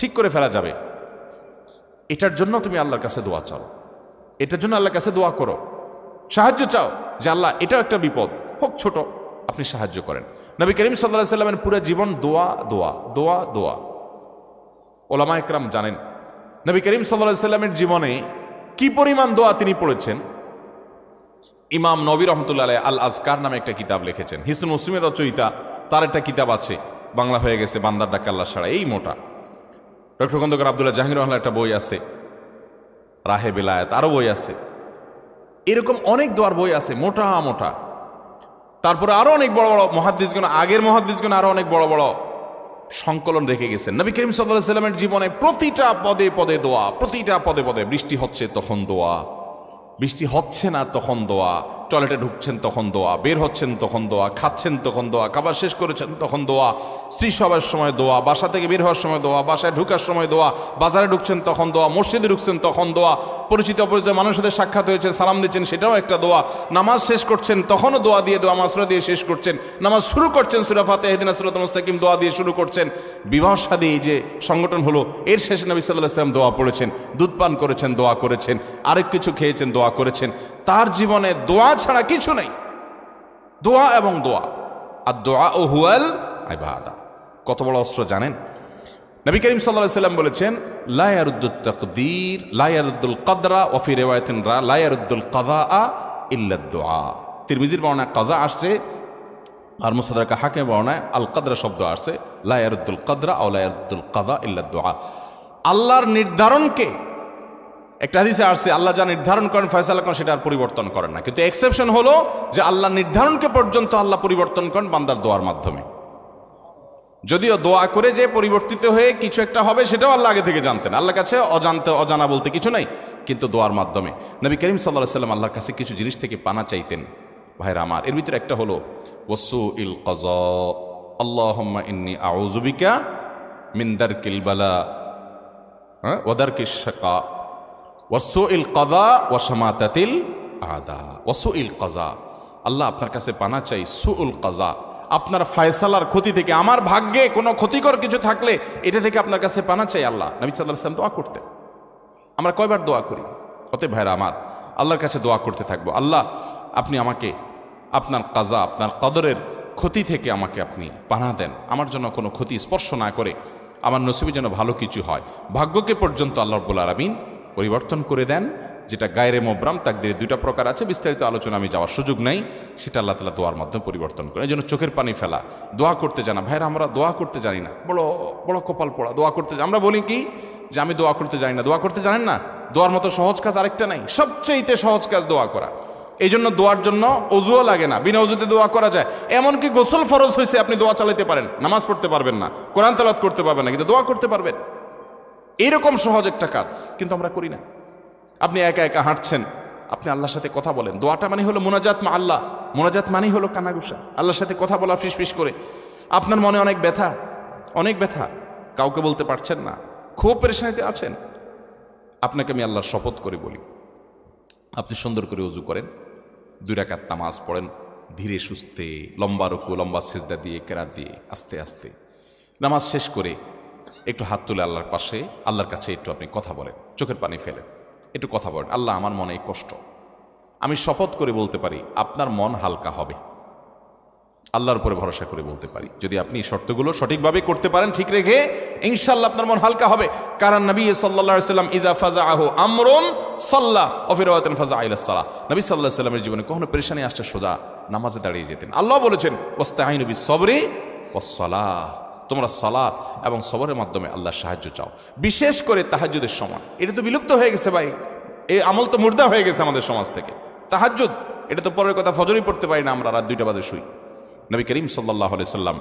ঠিক করে ফেলা যাবে, এটার জন্য তুমি আল্লাহর কাছে দোয়া চাও, এটার জন্য আল্লাহর কাছে দোয়া করো, সাহায্য চাও যে আল্লাহ এটাও একটা বিপদ, হোক ছোট, আপনি সাহায্য করেন। নবী করিম সাল্লাল্লাহু আলাইহি সাল্লামের পুরো জীবন দোয়া দোয়া দোয়া দোয়া। ওলামা একরাম জানেন নবী করিম সাল্লাল্লাহু আলাইহি সাল্লামের জীবনে কি পরিমাণ দোয়া তিনি পড়েছেন। ইমাম নবী রহমতুল্লাহ আলাইহি আল আজকার নামে একটা কিতাব লিখেছেন, হিসনুল মুসলিমের রচয়িতা, তার একটা কিতাব আছে, বাংলা হয়ে গেছে, বান্দার ডাকে আল্লাহ সাড়া, এই মোটা। ডক্টর খন্দকার আব্দুল্লাহ জাহাঙ্গীর রহমানের একটা বই আছে, রাহে বেলায়েত, আরো বই আছে, এরকম অনেক দোয়ার বই আছে, মোটা মোটা। তারপরে আরো অনেক বড় বড় মুহাদ্দিসগণ, আগের মুহাদ্দিসগণ আরো অনেক বড় বড় সংকলন রেখে গেছেন। নবী করিম সাল্লাল্লাহু আলাইহি ওয়াসাল্লামের জীবনে প্রতিটা পদে পদে দোয়া, প্রতিটা পদে পদে, বৃষ্টি হচ্ছে তখন দোয়া, বৃষ্টি হচ্ছে না তখন দোয়া, টয়লেটে ঢুকছেন তখন দোয়া, বের হচ্ছেন তখন দোয়া, খাচ্ছেন তখন দোয়া, খাবার শেষ করেছেন তখন দোয়া, স্ত্রী সবার সময় দোয়া, বাসা থেকে বের হওয়ার সময় দোয়া, বাসায় ঢুকার সময় দোয়া, বাজারে ঢুকছেন তখন দোয়া, মসজিদে ঢুকছেন তখন দোয়া, পরিচিত অপরিচিত মানুষের সাথে সাক্ষাৎ হয়েছে, সালাম দিচ্ছেন, সেটাও একটা দোয়া, নামাজ শেষ করছেন তখনও দোয়া দিয়ে, দোয়া মাসুরা দিয়ে শেষ করছেন, নামাজ শুরু করছেন সূরা ফাতিহা ইহদিনাস সিরাতাল মুস্তাকিম দোয়া দিয়ে শুরু করছেন, বিবাহ শাদী যে সংগঠন হলো এর শেষে নবী সাল্লাল্লাহু আলাইহি ওয়াসাল্লাম দোয়া পড়েছেন, দুধ পান করেছেন দোয়া করেছেন, আরেক কিছু খেয়েছেন দোয়া করেছেন। তার জীবনে দোয়া ছাড়া কিছু নেই, দোয়া এবং দোয়া। আর দোয়া ও হুয়াল ইবাদা, কত বড় অস্ত্র জানেন? নবী করিম সাল্লাল্লাহু আলাইহি ওয়াসাল্লাম বলেছেন, লা ইয়ারুদ্দুত তাকদীর লা ইয়ারুদ্দুল কদরা ওয়া ফি রিওয়ায়াতিন লা ইয়ারুদ্দুল কাযা ইল্লা দুআ। তিরমিজির বর্ণনায় কাযা আসছে, আর মুসনাদ হাকিমের বর্ণনায় আল কদরা শব্দ আসছে, লা ইয়ারুদ্দুল কদরা ওয়া লা ইয়ারুদ্দুল কাযা ইল্লা দুআ। আল্লাহর নির্ধারণকে, একটা হাদিসে আসছে আল্লাহ যা নির্ধারণ করেন, ফয়সালা করেন, সেটা আর পরিবর্তন করেন না, কিন্তু এক্সেপশন হলো যে আল্লাহ নির্ধারণকে পর্যন্ত আল্লাহ পরিবর্তন করেন বান্দার দোয়ার মাধ্যমে। যদিও দোয়া করে যে পরিবর্তিত হয়ে কিছু একটা হবে সেটাও আল্লাহ আগে থেকে জানতেন, আল্লাহর কাছে অজানা বলতে কিছু নাই, কিন্তু দোয়ার মাধ্যমে নবী করিম সাল্লাল্লাহু আলাইহি ওয়াসাল্লাম আল্লাহর কাছে কিছু জিনিস থেকে পানা চাইতেন। ভাইরা আমার, এর ভিতরে একটা হলো ওয়াসুইল কাযা, আল্লাহুম্মা ইন্নী আউযু বিকা মিন দারকিল বালা ওয়া দারকিশ শাকা ওয়াসুইল কাযা ওয়া শামাতাতিল আদা। ওয়াসুইল কাযা, আল্লাহ আপনার কাছে পানা চাই সুউল কাযা, আপনার ফয়সালার ক্ষতি থেকে, আমার ভাগ্যে কোনো ক্ষতিকর কিছু থাকলে এটা থেকে আপনার কাছে পানা চাই আল্লাহ। নবী সাল্লাল্লাহু আলাইহি ওয়াসাল্লাম দোয়া করতেন। আমরা কয়বার দোয়া করি? অতএব ভাইরা আমার, আল্লাহর কাছে দোয়া করতে থাকবো, আল্লাহ আপনি আমাকে আপনার কাজা, আপনার কদরের ক্ষতি থেকে আমাকে আপনি পানা দেন, আমার জন্য কোনো ক্ষতি স্পর্শ না করে আমার নসিবে যেন ভালো কিছু হয়। ভাগ্যকে পর্যন্ত আল্লাহ রাব্বুল আলামিন পরিবর্তন করে দেন, যেটা গায়রে মোবরাম তাকদীর দুইটা প্রকার আছে, বিস্তারিত আলোচনা আমি যাওয়ার সুযোগ নাই, সেটা আল্লাহ তাআলা দোয়ার মাধ্যমে পরিবর্তন করেন। এই জন্য চোখের পানি ফেলা, দোয়া করতে জানা। ভাইরা, আমরা দোয়া করতে জানি না, বড় বড় কপাল পড়া। দোয়া করতে আমরা বলি কি যে আমি দোয়া করতে জানি না। দোয়া করতে জানেন না? দোয়ার মতো সহজ কাজ আরেকটা নাই, সবচেয়ে সহজ কাজ দোয়া করা। এই জন্য দোয়ার জন্য অজুও লাগে না, বিনা অজুতে দোয়া করা যায়। এমনকি গোসল ফরজ হয়েছে, আপনি দোয়া চালাতে পারেন, নামাজ পড়তে পারবেন না, কোরআন তেলাওয়াত করতে পারবেন না, কিন্তু দোয়া করতে পারবেন। এরকম সহজ একটা কাজ, কিন্তু আমরা করি না। আপনি একা একা হাঁটছেন, আপনি আল্লাহর সাথে কথা বলেন। দোয়াটা মানে হলো মুনাজাত মা আল্লাহ। মুনাজাত মানে হলো কানাঘুষা, আল্লাহর সাথে কথা বলা ফিসফিস করে। আপনার মনে অনেক ব্যথা, অনেক ব্যথা, কাউকে বলতে পারছেন না, খুব পেরেশানিতে আছেন। আপনাকে আমি আল্লাহর শপথ করে বলি, আপনি সুন্দর করে ওযু করেন, 2 রাকাত নামাজ পড়েন, ধীরে সুস্থে, লম্বা রুকু, লম্বা সিজদা দিয়ে, কেরাত দিয়ে, আস্তে আস্তে নামাজ শেষ করে একটু হাত তুলে আল্লাহর পাশে, আল্লাহর কাছে একটু আপনি কথা বলেন, চোখের পানি ফেলেন, একটু কথা বলেন। আল্লাহ, আমার মনে এই কষ্ট, আমি শপথ করে বলতে পারি আপনার মন হালকা হবে। আল্লাহর উপরে ভরসা করে বলতে পারি, যদি আপনি শর্তগুলো সঠিকভাবে করতে পারেন, ঠিক রেখে, ইনশাআল্লাহ আপনার মন হালকা হবে। কারণ নবী সাল্লাল্লাহু আলাইহি ওয়াসাল্লাম ইজা ফাজাআহু আমরুন সাল্লা ওয়া ফি রাওয়াতিন ফাজাআ ইলাস সালাহ। নবী সাল্লাল্লাহু আলাইহি ওয়াসাল্লামের জীবনে কখনো পেরেশানি আসছে, সোজা নামাজে দাঁড়িয়ে যেতেন। আল্লাহ বলেছেন ওয়াস্তাঈনু বিস সাবরি ওয়াস সালাহ, তোমরা সালাত এবং সবরের মাধ্যমে আল্লাহর সাহায্য চাও, বিশেষ করে তাহাজ্জুদের সময়। এটা তো বিলুপ্ত হয়ে গেছে ভাই, এই আমল তো মুর্দা হয়ে গেছে আমাদের সমাজ থেকে। তাহাজ্জুদ, এটা তো পরের কথা, ফজরই পড়তে পারি না আমরা, রাত 2টা বাজে শুই। নবী করিম সাল্লাল্লাহু আলাইহি সাল্লাম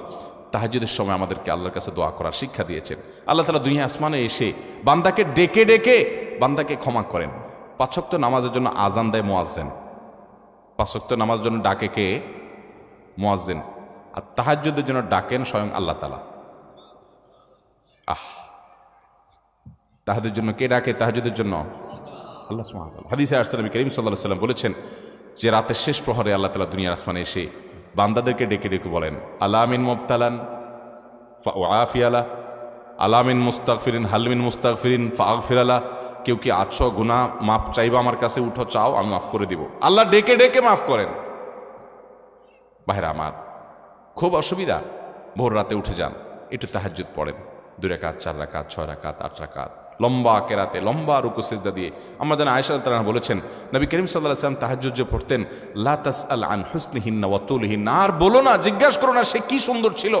তাহাজ্জুদের সময় আমাদেরকে আল্লাহর কাছে দোয়া করার শিক্ষা দিয়েছেন। আল্লাহ তাআলা দুনিয়া আসমানে এসে বান্দাকে ডেকে ডেকে বান্দাকে ক্ষমা করেন। 5 ওয়াক্ত নামাজের জন্য আজান দেয় মুয়াজ্জিন, 5 ওয়াক্ত নামাজের জন্য ডাকে কে? মুয়াজ্জিন। আর তাহাজ্জুদের জন্য ডাকেন স্বয়ং আল্লাহ তাআলা। তাহাজ্জুদের জন্য কে ডাকে? তাহাজ্জুদের জন্য আল্লাহ সুবহানাহু ওয়া তাআলা। হাদিসে আসছে নবী করিম সাল্লাল্লাহু আলাইহি সাল্লাম বলেছেন যে রাতের শেষ প্রহরে আল্লাহ তাআলা দুনিয়ার আসমানে এসে বান্দাদেরকে ডেকে ডেকে বলেন, আলামিন মুবতালান ফাউআফিয়ালা, আলামিন মুস্তাগফিরিন হালমিন মুস্তাগফিরিন ফাগফিরালা। কেউ কি আছো গুনাহ মাফ চাইবা আমার কাছে, উঠো চাও, আমি মাফ করে দিব। আল্লাহ ডেকে ডেকে মাফ করেন। ভাইরা আমার, খুব অসুবিধা, ভোর রাতে উঠে যান, একটু তাহাজ্জুদ পড়েন, 2 রাকাত 4 রাকাত 6 রাকাত 8 রাকাত, লম্বা কেরাতে লম্বা রুকু সিজদা দিয়ে। আমরা যেন আয়েশা রাদিয়াল্লাহু আনহা বলেছেন নবী করিম সাল্লাল্লাহু আলাইহি ওয়াসাল্লাম তাহাজ্জুদ যে পড়তেন, লা তাসআল আন হুসনিহিন্না ওয়া তুলিহিন্না, আর বলো না, জিজ্ঞাসা করো না সে কি সুন্দর ছিল।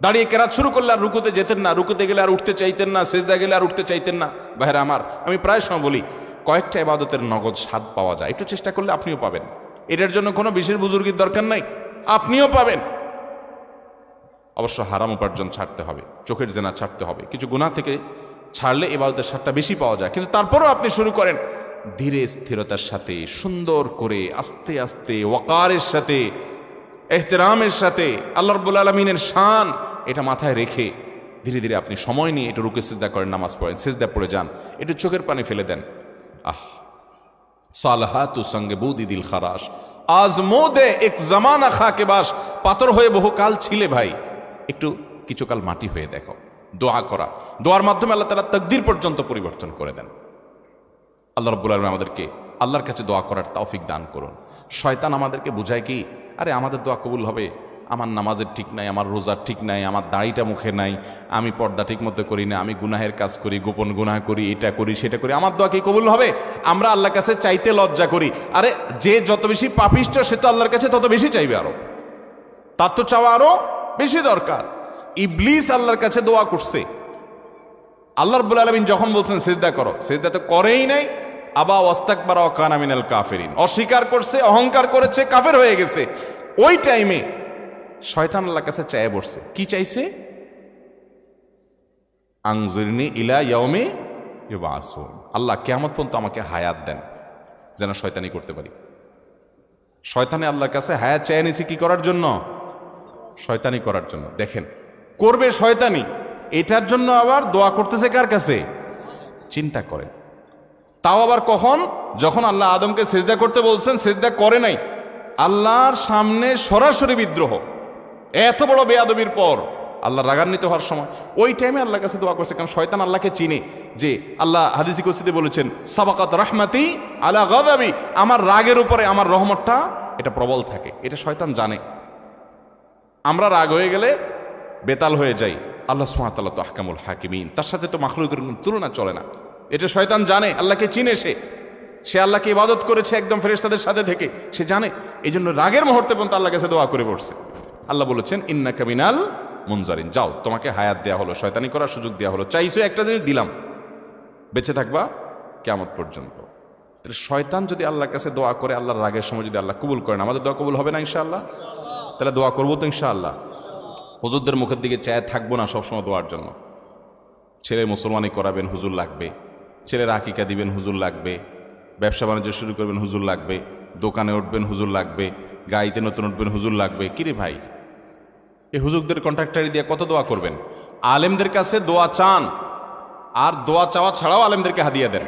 দাঁড়িয়ে কেরাত শুরু করলে আর রুকুতে যেতেন না, রুকুতে গেলে আর উঠতে চাইতেন না, সিজদা গেলে আর উঠতে চাইতেন না। ভাইরা আমার, আমি প্রায় সময় বলি কয়েকটা ইবাদতের নগদ স্বাদ পাওয়া যায়, একটু চেষ্টা করলে আপনিও পাবেন। এটার জন্য কোনো বিশেষ বুজুর্গের দরকার নাই, আপনিও পাবেন। অবশ্য হারাম উপার্জন ছাড়তে হবে, চোখের জেনা ছাড়তে হবে, কিছু গুনাহ থেকে ছাড়লে ইবাদতের স্বাদটা বেশি পাওয়া যায়। কিন্তু তারপরেও আপনি শুরু করেন ধীরে স্থিরতার সাথে, সুন্দর করে, আস্তে আস্তে, ওয়াকারের সাথে, এহতেরামের সাথে, আল্লাহ রাব্বুল আলামিনের শান এটা মাথায় রেখে ধীরে ধীরে আপনি সময় নিয়ে একটু রুকু সিজদা করেন, নামাজ পড়েন, সিজদা পড়ে যান, একটু চোখের পানি ফেলে দেন। সালাহাতু সঙ্গে বৌদি দিল খারাস, আজ মোদে এক জামানা খাকে বাস, পাথর হয়ে বহুকাল ছিলে ভাই, একটু কিছুকাল মাটি হয়ে দেখো। দোয়া করা, দোয়ার মাধ্যমে আল্লাহ তাআলা তাকদীর পর্যন্ত পরিবর্তন করে দেন। আল্লাহ রাব্বুল আলামিন আমাদেরকে আল্লাহর কাছে দোয়া করার তৌফিক দান করুন। শয়তান আমাদেরকে বুঝায় কি, আরে আমাদের দোয়া কবুল হবে, আমার নামাজের ঠিক নাই, আমার রোজার ঠিক নাই, আমার দাড়িটা মুখে নাই, আমি পর্দা ঠিক মতো করি না, আমি গুনাহের কাজ করি, গোপন গুনাহ করি, এটা করি সেটা করি, আমার দোয়া কি কবুল হবে? আমরা আল্লাহর কাছে চাইতে লজ্জা করি। আরে যে যত বেশি পাপিষ্ঠ সে তো আল্লাহর কাছে তত বেশি চাইবে, আরো তার তো চাওয়া আরো বেশি দরকার। ইবলিস আল্লাহর কাছে দোয়া করছে, আল্লাহ রাব্বুল আলামিন যখন বলছেন সিজদা করো, সিজদা তো করেই নাই। আবা ওয়াস্তাকবারা ওয়া কানা মিনাল কাফিরিন, অস্বীকার করছে, অহংকার করেছে, কাফের হয়ে গেছে। ওই টাইমে শয়তান আল্লাহর কাছে চায় বসছে, কি চাইছে? আনজিরনি ইলা ইয়াউমি ইউবাসুন, আল্লাহ কিয়ামত পর্যন্ত আমাকে হায়াত দেন যেন শয়তানি করতে পারি। শয়তানে আল্লাহর কাছে হায়াত চেয়ে নিছে কি করার জন্য? শয়তানি করার জন্য। দেখেন, করবে শয়তানি, এটার জন্য আবার দোয়া করতেছে কার কাছে? চিন্তা করেন। তাও আবার কখন? যখন আল্লাহ আদমকে সিজদা করতে বলছেন, সিজদা করে নাই, আল্লাহর সামনে সরাসরি বিদ্রোহ, এত বড় বেয়াদবির পর আল্লাহ রাগান্বিত হওয়ার সময় ওই টাইমে আল্লাহর কাছে দোয়া করছে। কারণ শয়তান আল্লাহকে চিনে, যে আল্লাহ হাদিসে কুদসিতে বলেছেন সাবাকাত রাহমাতি আলা গাদাবি, আমার রাগের উপরে আমার রহমতটা এটা প্রবল থাকে, এটা শয়তান জানে। আমরা রাগ হয়ে গেলে বেতাল হয়ে যাই, আল্লাহ সুবহানাহু ওয়া তাআলা তো আহকামুল হাকিমিন, তার সাথে তো মাখলুকের কোনো তুলনা চলে না। এটা শয়তান জানে, আল্লাহকে চিনে, সে আল্লাহকে ইবাদত করেছে একদম ফেরেশতাদের সাথে থেকে, সে জানে। এই জন্য রাগের মুহূর্তে পর্যন্ত আল্লাহর কাছে দোয়া করে পড়ছে। আল্লাহ বলেছেন ইন্নাকা মিনাল মুনজারিন, যাও তোমাকে হায়াত দেয়া হলো, শয়তানি করার সুযোগ দেয়া হলো, চাইছো একটা জিনিস দিলাম, বেঁচে থাকবা কিয়ামত পর্যন্ত। তাহলে শয়তান যদি আল্লাহর কাছে দোয়া করে, আল্লাহর রাগের সময় যদি আল্লাহ কবুল করেন, আমাদের দোয়া কবুল হবে না ইনশাআল্লাহ? তাহলে দোয়া করবো তো ইনশাআল্লাহ। হুজুরদের মুখের দিকে চায় থাকবো না সবসময় দোয়ার জন্য। ছেলে মুসলমানি করাবেন, হুজুর লাগবে। ছেলের আকিকা দিবেন, হুজুর লাগবে। ব্যবসা বাণিজ্য শুরু করবেন, হুজুর লাগবে। দোকানে উঠবেন, হুজুর লাগবে। গাড়িতে নতুন উঠবেন, হুজুর লাগবে। কিরে ভাই, এই হুজুরদের কন্ট্রাক্টারি দিয়ে কত দোয়া করবেন? আলেমদের কাছে দোয়া চান, আর দোয়া চাওয়া ছাড়াও আলেমদেরকে হাদিয়া দেন।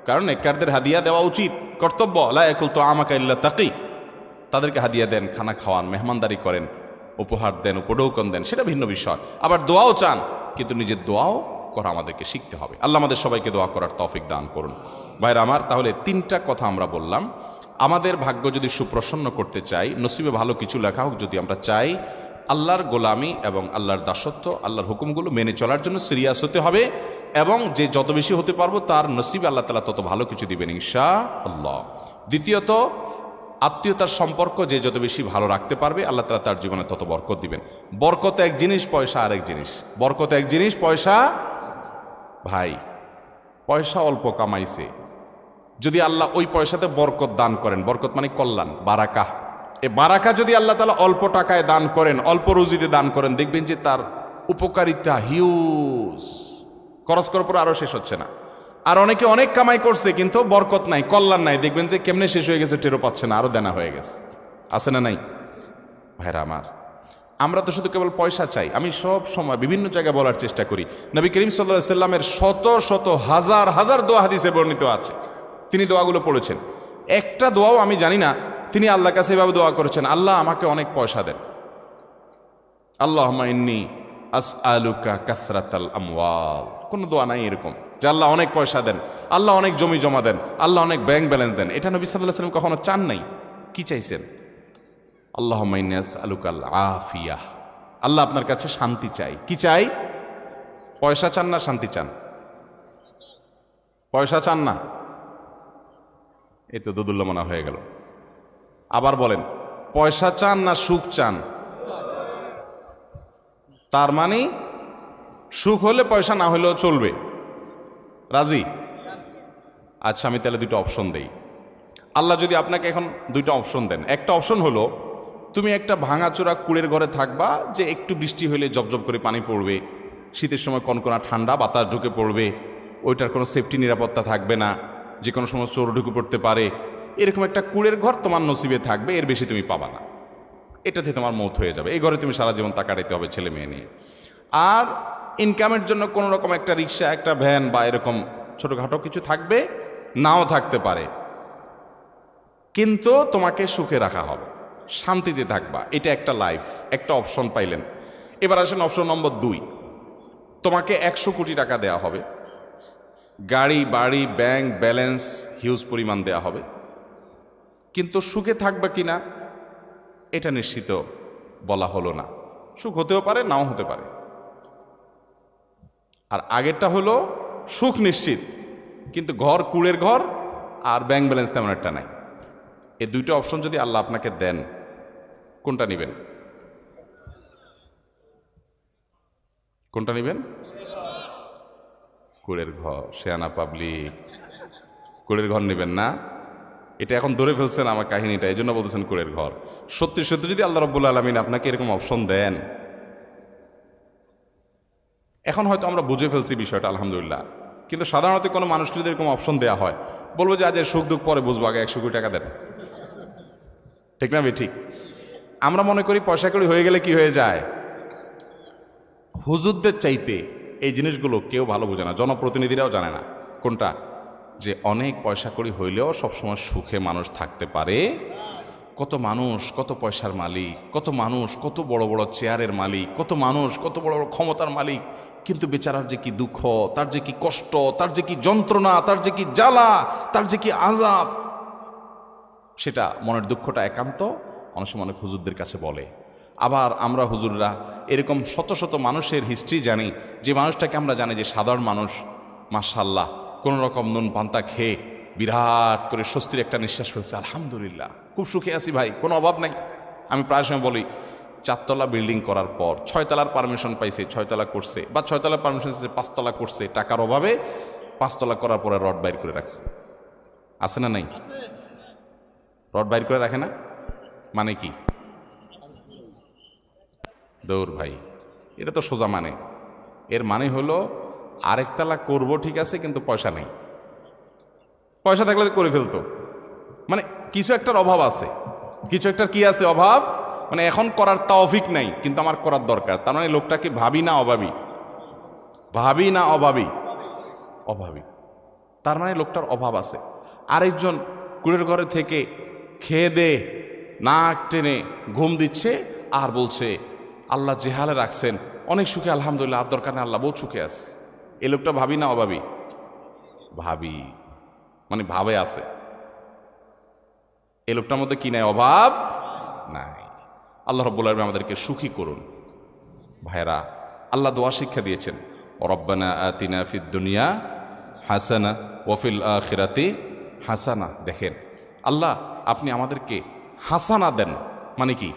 কারণ নেককারদের হাদিয়া দেওয়া উচিত, কর্তব্য। লা ইয়াকুল তুআমাকা ইল্লা তাকি, তাদেরকে হাদিয়া দেন, খানা খাওয়ান, মেহমানদারি করেন, উপহার দেন, উপঢৌকন দেন, সেটা ভিন্ন বিষয়। আবার দোয়াও চান, কিন্তু নিজের দোয়াও করা আমাদেরকে শিখতে হবে। আল্লাহ আমাদের সবাইকে দোয়া করার তৌফিক দান করুন। ভাইরা আমার, তাহলে তিনটা কথা আমরা বললাম। আমাদের ভাগ্য যদি সুপ্রসন্ন করতে চাই, নসিবে ভালো কিছু লেখা হোক যদি আমরা চাই, আল্লাহর গোলামি এবং আল্লাহর দাসত্ব, আল্লাহর হুকুমগুলো মেনে চলার জন্য সিরিয়াস হতে হবে, এবং যে যত বেশি হতে পারবো তার নসিবে আল্লাহ তাআলা তত ভালো কিছু দিবেন ইনশাআল্লাহ। দ্বিতীয়ত, আত্মীয়তার সম্পর্ক যে যত বেশি ভালো রাখতে পারবে আল্লাহ তাআলা তার জীবনে তত বরকত দিবেন। বরকত এক জিনিস, পয়সা আরেক জিনিস। বরকত এক জিনিস, পয়সা, ভাই পয়সা অল্প কামাইছে, যদি আল্লাহ ওই পয়সাতে বরকত দান করেন, বরকত মানে কল্যাণ, বারাকা, এই বারাকা যদি আল্লাহ তাআলা অল্প টাকায় দান করেন, অল্প রুজিতে দান করেন, দেখবেন যে তার উপকারিতা হিউজ, খরচ করার পর আরো শেষ হচ্ছে না। আর অনেকে অনেক কামাই করছে কিন্তু বরকত নাই, কল্যাণ নাই, দেখবেন যে কেমনে শেষ হয়ে গেছে টেরও পাচ্ছে না, আরো দেনা হয়ে গেছে। আছে না নাই? ভাইরা আমার, আমরা তো শুধু কেবল পয়সা চাই। আমি সব সময় বিভিন্ন জায়গায় বলার চেষ্টা করি, নবী করিম সাল্লাল্লাহু আলাইহি সাল্লামের শত শত হাজার হাজার দোয়া হাদিসে বর্ণিত আছে, তিনি দোয়াগুলো পড়েছেন। একটা দোয়াও আমি জানি না তিনি আল্লাহর কাছে এভাবে দোয়া করেছেন, আল্লাহ আমাকে অনেক পয়সা দেন, আল্লাহুম্মা ইন্নী আসআলুকা কাসরাতাল আমওয়াল। কোন দোয়া নাই এরকম যে আল্লাহ অনেক পয়সা দেন, আল্লাহ অনেক জমি জমা দেন, আল্লাহ অনেক ব্যাংক ব্যালেন্স দেন। এটা নবী সাল্লাল্লাহু আলাইহি ওয়াসাল্লাম কখনো চান নাই। কি চাইছেন? আল্লাহুম্মা ইন্নী আসআলুকাল আফিয়াহ, আল্লাহ আপনার কাছে শান্তি চাই। কি চাই? পয়সা চান না শান্তি চান? পয়সা চান না? এই তো দুদুল্যমানা হয়ে গেল। আবার বলেন, পয়সা চান না সুখ চান? তার মানে সুখ হলে পয়সা না হলেও চলবে, রাজি? আচ্ছা, আমি তাহলে দুটো অপশন দেই। আল্লাহ যদি আপনাকে এখন দুইটা অপশন দেন, একটা অপশন হলো তুমি একটা ভাঙাচোরা কুড়ের ঘরে থাকবা, যে একটু বৃষ্টি হলে জবজব করে পানি পড়বে, শীতের সময় কনকনা ঠান্ডা বাতাস ঢুকে পড়বে, ওইটার কোনো সেফটি নিরাপত্তা থাকবে না, যে কোনো সময় চোর ঢুকে পড়তে পারে, এরকম একটা কুড়ের ঘর তোমার নসিবে থাকবে, এর বেশি তুমি পাবা না, এটাতে তোমার মৌত হয়ে যাবে। এই ঘরে তুমি সারা জীবন কাটাইতে হবে ছেলে মেয়ে নিয়ে। আর ইনকামের জন্য কোনো রকম একটা রিক্সা, একটা ভ্যান বা এরকম ছোটখাটো কিছু থাকবে, নাও থাকতে পারে, কিন্তু তোমাকে সুখে রাখা হবে, শান্তিতে থাকবা, এটা একটা লাইফ, একটা অপশন পাইলেন। এবার আসেন অপশন নম্বর 2, তোমাকে 100 কোটি টাকা দেয়া হবে, গাড়ি বাড়ি ব্যাংক ব্যালেন্স হিউজ পরিমাণ দেয়া হবে, কিন্তু সুখে থাকবা কিনা এটা নিশ্চিত বলা হলো না। সুখ হতেও পারে, নাও হতে পারে। আর আগেরটা হলো সুখ নিশ্চিত, কিন্তু ঘর কুড়ের ঘর আর ব্যাংক ব্যালেন্স তেমন একটা নাই। এই দুইটা অপশন যদি আল্লাহ আপনাকে দেন, কোনটা নেবেন? কোনটা নেবেন? কুড়ের ঘর। শেয়ানা পাবলিক, কুড়ের ঘর নেবেন না? এটা এখন ধরে ফেলছেন আমার কাহিনীটা, এই জন্য বলতেছেন কুড়ের ঘর। সত্যি সত্যি যদি আল্লাহ রাব্বুল আলামিন আপনাকে এরকম অপশন দেন, এখন হয়তো আমরা বুঝে ফেলছি বিষয়টা আলহামদুলিল্লাহ, কিন্তু সাধারণত কোনো মানুষকে যদি এরকম অপশন দেওয়া হয়, বলবো যে আজ এর সুখ দুঃখ পরে বুঝবো, আগে 100 কোটি টাকা দেন। ঠিক না ভাই? ঠিক। আমরা মনে করি পয়সা কড়ি হয়ে গেলে কি হয়ে যায়। হুজুরদের চাইতে এই জিনিসগুলো কেউ ভালো বোঝে না, জনপ্রতিনিধিরাও জানে না। কোনটা? যে অনেক পয়সা কড়ি হইলেও সবসময় সুখে মানুষ থাকতে পারে। কত মানুষ কত পয়সার মালিক, কত মানুষ কত বড় বড় চেয়ারের মালিক, কত মানুষ কত বড় বড় ক্ষমতার মালিক, কিন্তু বেচারার যে কি দুঃখ, তার যে কি কষ্ট, তার যে কি যন্ত্রণা, তার যে কি জ্বালা, তার যে কি আযাব, সেটা মনের দুঃখটা একান্ত অনেক সময় অনেক হুজুরদের কাছে বলে। আবার আমরা হুজুররা এরকম শত শত মানুষের হিস্ট্রি জানি, যে মানুষটাকে আমরা জানি যে সাধারণ মানুষ, মাশাআল্লাহ কোনো রকম নুন পান্তা খেয়ে বিরাট করে স্বস্তির একটা নিঃশ্বাস ফেলছে, আলহামদুলিল্লাহ খুব সুখে আছি ভাই, কোনো অভাব নাই। আমি প্রায় সময় বলি, 4 তলা বিল্ডিং করার পর 6 তলার পারমিশন পাইছে, 6 তলা করছে, বা 6 তলার পারমিশন পাইছে 5 তলা করছে, টাকার অভাবে 5 তলা করার পরে রড বাইর করে রাখছে। আছে না নাই? রড বাইর করে রাখে না মানে কি? দৌড় ভাই, এটা তো সোজা মানে। এর মানে হলো আরেকতলা করব ঠিক আছে, কিন্তু পয়সা নেই। পয়সা থাকলে করে ফেলতো, মানে কিছু একটার অভাব আছে, কিছু একটার কি আছে অভাব, মানে এখন করার তৌফিক নাই, কিন্তু আমার করার দরকার। তার মানে লোকটা কি ভাবি না অভাবী? ভাবি না অভাবী? অভাবী। তার মানে লোকটার অভাব আছে। আরেকজন কুড়ের ঘরে থেকে খেয়ে দে নাক টেনে ঘুম দিচ্ছে আর বলছে আল্লাহ যে হালে রাখছেন অনেক সুখে, আলহামদুলিল্লাহ, আর দরকার নেই, আল্লাহ বহুত সুখে আছে। এই লোকটা ভাবি না অভাবী? ভাবি, মানে ভাবে আছে। এই লোকটার মধ্যে কি নাই? অভাব নাই। আল্লাহ রাব্বুল আলামিন আমাদেরকে সুখী করুন। ভাইরা, আল্লাহ দোয়া শিক্ষা দিয়েছেন, রব্বানা আতিনা ফিদ দুনিয়া হাসানা ওয়া ফিল আখিরাতি হাসানা। দেখেন, আল্লাহ আপনি আমাদেরকে হাসানা দেন, মানে কি?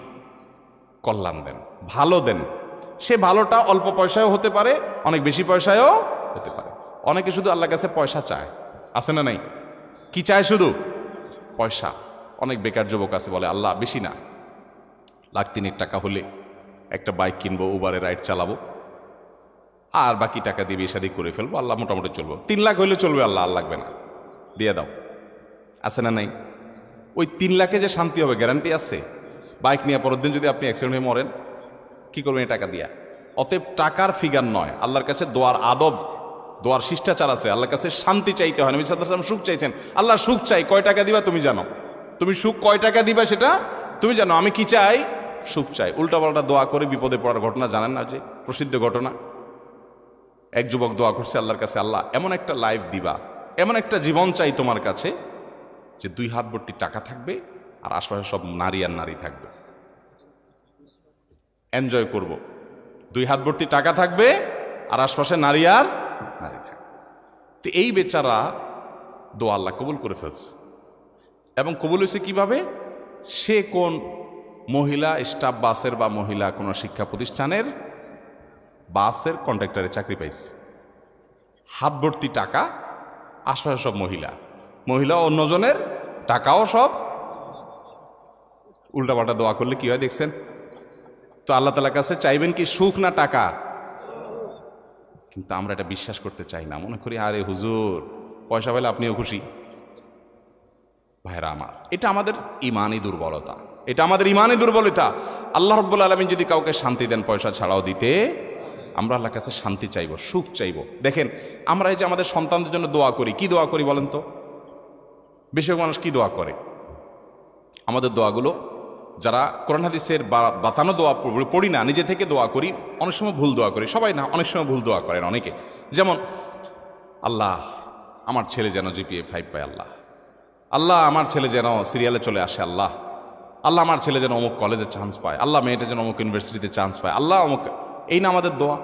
কল্যাণ দেন, ভালো দেন। সে ভালোটা অল্প পয়সায়ও হতে পারে, অনেক বেশি পয়সায়ও হতে পারে। অনেকে শুধু আল্লাহর কাছে পয়সা চায়, আছে না নাই? কি চায়? শুধু পয়সা। অনেক বেকার যুবক আছে, বলে আল্লাহ বেশি না, 1,03,000 টাকা হলে একটা বাইক কিনবো, উবারে রাইড চালাবো, আর বাকি টাকা দিয়ে বিয়ে শাদী করে ফেলবো, আল্লাহ মোটামুটি চলবো। 3 লাখ হইলে চলবে, আল্লাহ আর লাগবে না, দিয়ে দাও। আছে না নাই? ওই 3 লাখে যে শান্তি হবে গ্যারান্টি আছে? বাইক নিয়ে পরের দিন যদি আপনি অ্যাক্সিডেন্ট হয়ে মরেন, কি করবেন এই টাকা দিয়া? অতএব টাকার ফিগার নয়, আল্লাহর কাছে দোয়ার আদব, দোয়ার শিষ্টাচার আছে। আল্লাহর কাছে শান্তি চাইতে হয়। নবী সাল্লাল্লাহু আলাইহি ওয়াসাল্লাম সুখ চাইছেন, আল্লাহ সুখ চাই, কয় টাকা দিবা তুমি জানো, তুমি সুখ কয় টাকা দিবা সেটা তুমি জানো, আমি কি চাই? সুখ চাই। উল্টাপাল্টা দোয়া করে বিপদে পড়ার ঘটনা জানেন না? যে প্রসিদ্ধ ঘটনা, এক যুবক দোয়া করছে আল্লাহর কাছে, আল্লাহ এমন একটা লাইফ দিবা, এমন একটা জীবন চাই তোমার কাছে, যে 2 হাত ভর্তি টাকা থাকবে আর আশপাশে সব নারী আর নারী থাকবে, এনজয় করব। 2 হাত ভর্তি টাকা থাকবে আর আশপাশে নারী আর নারী থাকবে। তো এই বেচারা দোয়া আল্লাহ কবুল করে ফেলছে। এবং কবুল হয়েছে কীভাবে? সে কোন মহিলা স্টাফ বাসের বা মহিলা কোনো শিক্ষা প্রতিষ্ঠানের বাসের কন্ট্রাক্টরে চাকরি পাইছে, হাত ভর্তি টাকা, আশপাশে সব মহিলা, মহিলা অন্যজনের টাকাও সব। উল্টাপাল্টা দোয়া করলে কি হয় দেখছেন তো? আল্লাহ তাআলার কাছে চাইবেন কি সুখ না টাকা? কিন্তু আমরা এটা বিশ্বাস করতে চাই না, মনে করি আরে হুজুর পয়সা পেলে আপনিও খুশি। ভাইরা আমার, এটা আমাদের ইমানি দুর্বলতা, এটা আমাদের ইমানি দুর্বলতা। আল্লাহ রাব্বুল আলামিন যদি কাউকে শান্তি দেন পয়সা ছাড়াও দিতে, আমরা আল্লাহর কাছে শান্তি চাইব, সুখ চাইব। দেখেন আমরা এই যে আমাদের সন্তানদের জন্য দোয়া করি, কি দোয়া করি বলেন তো? বেশিরভাগ মানুষ কি দোয়া করে? আমাদের দোয়াগুলো যারা কোরআন হাদিসের বাতানো দোয়া পড়ি না, নিজে থেকে দোয়া করি, অনেক সময় ভুল দোয়া করি, সবাই না, অনেক সময় ভুল দোয়া করেন অনেকে। যেমন আল্লাহ আমার ছেলে যেন জিপিএ 5 পায়, আল্লাহ আল্লাহ আমার ছেলে যেন সিরিয়ালে চলে আসে, আল্লাহ আল্লাহ আমার ছেলে যেন অমুক কলেজে চান্স পায়, আল্লাহ মেয়েটা যেন অমুক ইউনিভার্সিটিতে চান্স পায়, আল্লাহ অমুক। এই না আমাদের দোয়া।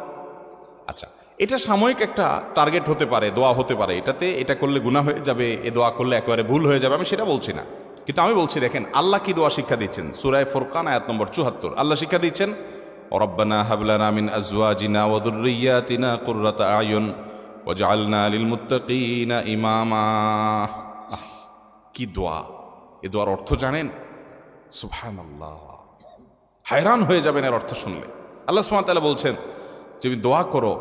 আচ্ছা, এটা সাময়িক একটা টার্গেট হতে পারে, দোয়া হতে পারে, এটাতে এটা করলে গুনাহ হয়ে যাবে, এ দোয়া করলে একেবারে ভুল হয়ে যাবে, আমি সেটা বলছি না। কিন্তু আমি বলছি দেখেন আল্লাহ কি দোয়া শিক্ষা দিচ্ছেন। সূরা ফুরকান আয়াত নম্বর 74 আল্লাহ শিক্ষা দিচ্ছেন, রব্বানা হাব লানা মিন আজওয়াজিনা ওয়া যুররিয়াতিনা কুররাতা আয়ুন ওয়াজআলনা লিল মুত্তাকিনা ইমামা। কি দোয়া! এ দোয়ার অর্থ জানেন? সুবহানাল্লাহ, হায়রান হয়ে যাবেন এর অর্থ শুনলে। আল্লাহ সুবহানাহু ওয়া তাআলা বলছেন যে তুমি দোয়া করো,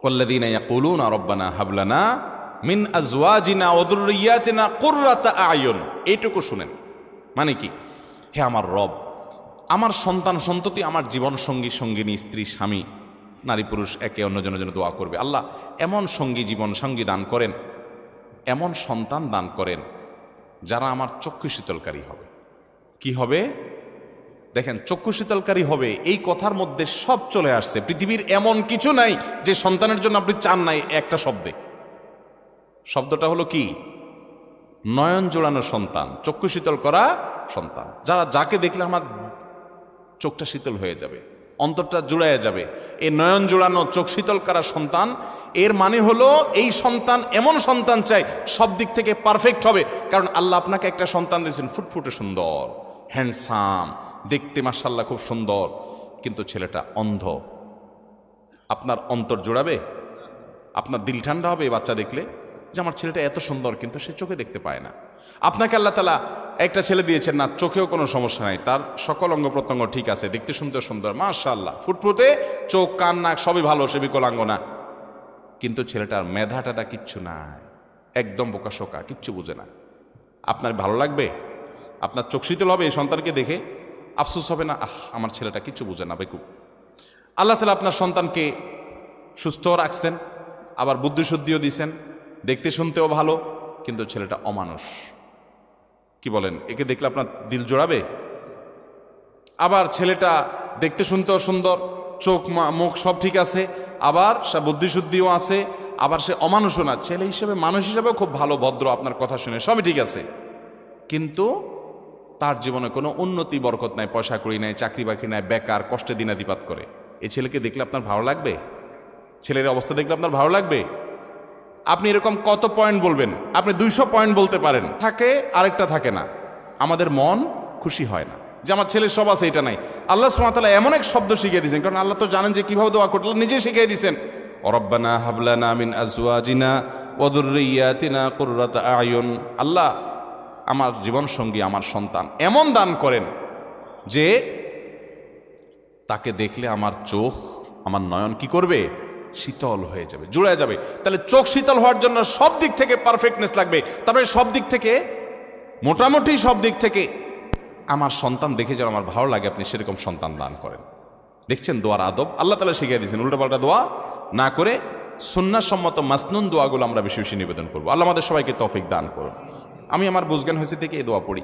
ওয়াল্লাযীনা ইয়াকুলুনা রব্বানা হাব লানা মিন আজওয়াজিনা ওয়া যুররিয়াতিনা কুররাতা আয়ুন। এইটুকু শুনেন, মানে কি? হে আমার রব, আমার সন্তান সন্ততি, আমার জীবন সঙ্গী সঙ্গিনী, স্ত্রী স্বামী, নারী পুরুষ একে অন্যজনের জন্য দোয়া করবে। আল্লাহ এমন সঙ্গী জীবন সঙ্গী দান করেন, এমন সন্তান দান করেন যারা আমার চক্ষু শীতলকারী হবে। কি হবে? দেখেন, চক্ষু শীতলকারী হবে, এই কথার মধ্যে সব চলে আসছে। পৃথিবীর এমন কিছু নাই যে সন্তানের জন্য আপনি চান নাই একটা শব্দে। শব্দটা হলো কি? নয়ন জোড়ানো সন্তান, চক্ষু শীতল করা সন্তান, যাকে দেখলে আমার চোখটা শীতল হয়ে যাবে, অন্তরটা জুড়াইয়া যাবে। এই নয়ন জোড়ানো চোখ শীতল করা সন্তান, এর মানে হলো এই সন্তান এমন সন্তান চাই সব দিক থেকে পারফেক্ট হবে। কারণ আল্লাহ আপনাকে একটা সন্তান দিয়েছেন ফুটফুটে সুন্দর, হ্যান্ডসাম, দেখতে মাশাআল্লাহ খুব সুন্দর, কিন্তু ছেলেটা অন্ধ। আপনার অন্তর জোড়াবে? আপনার দিল ঠান্ডা হবে এই বাচ্চা দেখলে যে আমার ছেলেটা এত সুন্দর কিন্তু সে চোখে দেখতে পায় না। আপনাকে আল্লাহ তাআলা একটা ছেলে দিয়েছেন না, চোখেও কোনো সমস্যা নাই, তার সকল অঙ্গ প্রত্যঙ্গ ঠিক আছে, দেখতে শুনতে সুন্দর, মাশাআল্লাহ, ফুটফুটে, চোখ কান নাক সবই ভালো, সে বিকলাঙ্গ না, কিন্তু ছেলেটার মেধা টেধা কিচ্ছু নাই, একদম বোকাশোকা, কিচ্ছু বুঝে না। আপনার ভালো লাগবে? আপনার চোখ শীতল হবে এই সন্তানকে দেখে? আফসোস হবে না, আমার ছেলেটা কিচ্ছু বুঝে না, বেকুব। আল্লাহ তাআলা আপনার সন্তানকে সুস্থ রাখছেন, আবার বুদ্ধিশুদ্ধিও দিছেন, দেখতে শুনতেও ভালো, কিন্তু ছেলেটা অমানুষ। কি বলেন? একে দেখলে আপনার দিল জোড়াবে? আবার ছেলেটা দেখতে শুনতেও সুন্দর, চোখ মুখ সব ঠিক আছে, আবার সে বুদ্ধিশুদ্ধিও আছে, আবার সে অমানুষও না, ছেলে হিসেবে মানুষ হিসেবেও খুব ভালো, ভদ্র, আপনার কথা শুনে সবই ঠিক আছে, কিন্তু তার জীবনে কোনো উন্নতি বরকত নাই, পয়সা করি নাই, চাকরি বাকরি নাই, বেকার, কষ্টে দিনাতিপাত করে। এই ছেলেকে দেখলে আপনার ভালো লাগবে? ছেলের অবস্থা দেখলে আপনার ভালো লাগবে? আপনি এরকম কত পয়েন্ট বলবেন? আপনি 200 পয়েন্ট বলতে পারেন, থাকে আরেকটা থাকে না, আমাদের মন খুশি হয় না যে আমার ছেলের সব আছে, এটা নাই। আল্লাহ সুবহানাহু ওয়া তাআলা এমন এক শব্দ শিখিয়ে দিয়েছেন, কারণ আল্লাহ তো জানেন যে কিভাবে দোয়া করতে, নিজে শিখিয়ে দিয়েছেন, রব্বানা হাব লানা মিন আজওয়াজিনা ওয়া যুররিয়াতিনা কুররাতা আয়ুন। আল্লাহ আমার জীবন সঙ্গী, আমার সন্তান এমন দান করেন যে তাকে দেখলে আমার চোখ, আমার নয়ন কি করবে? শীতল হয়ে যাবে, জুড়ে যাবে। তাহলে চোখ শীতল হওয়ার জন্য সব দিক থেকে পারফেক্টনেস লাগবে, তারপরে সব দিক থেকে, মোটামুটি সব দিক থেকে আমার সন্তান দেখে যেন আমার ভালো লাগে, আপনি সেরকম সন্তান দান করেন। দেখছেন দোয়ার আদব আল্লাহ তাআলা শিখিয়ে দিয়েছেন। উল্টাপাল্টা দোয়া না করে সুন্নাহসম্মত মাসনুন দোয়াগুলো আমরা বেশি বেশি নিবেদন করবো। আল্লাহ আমাদের সবাইকে তৌফিক দান করুন। আমি আমার বুঝজ্ঞান হয়েছে থেকে এই দোয়া পড়ি,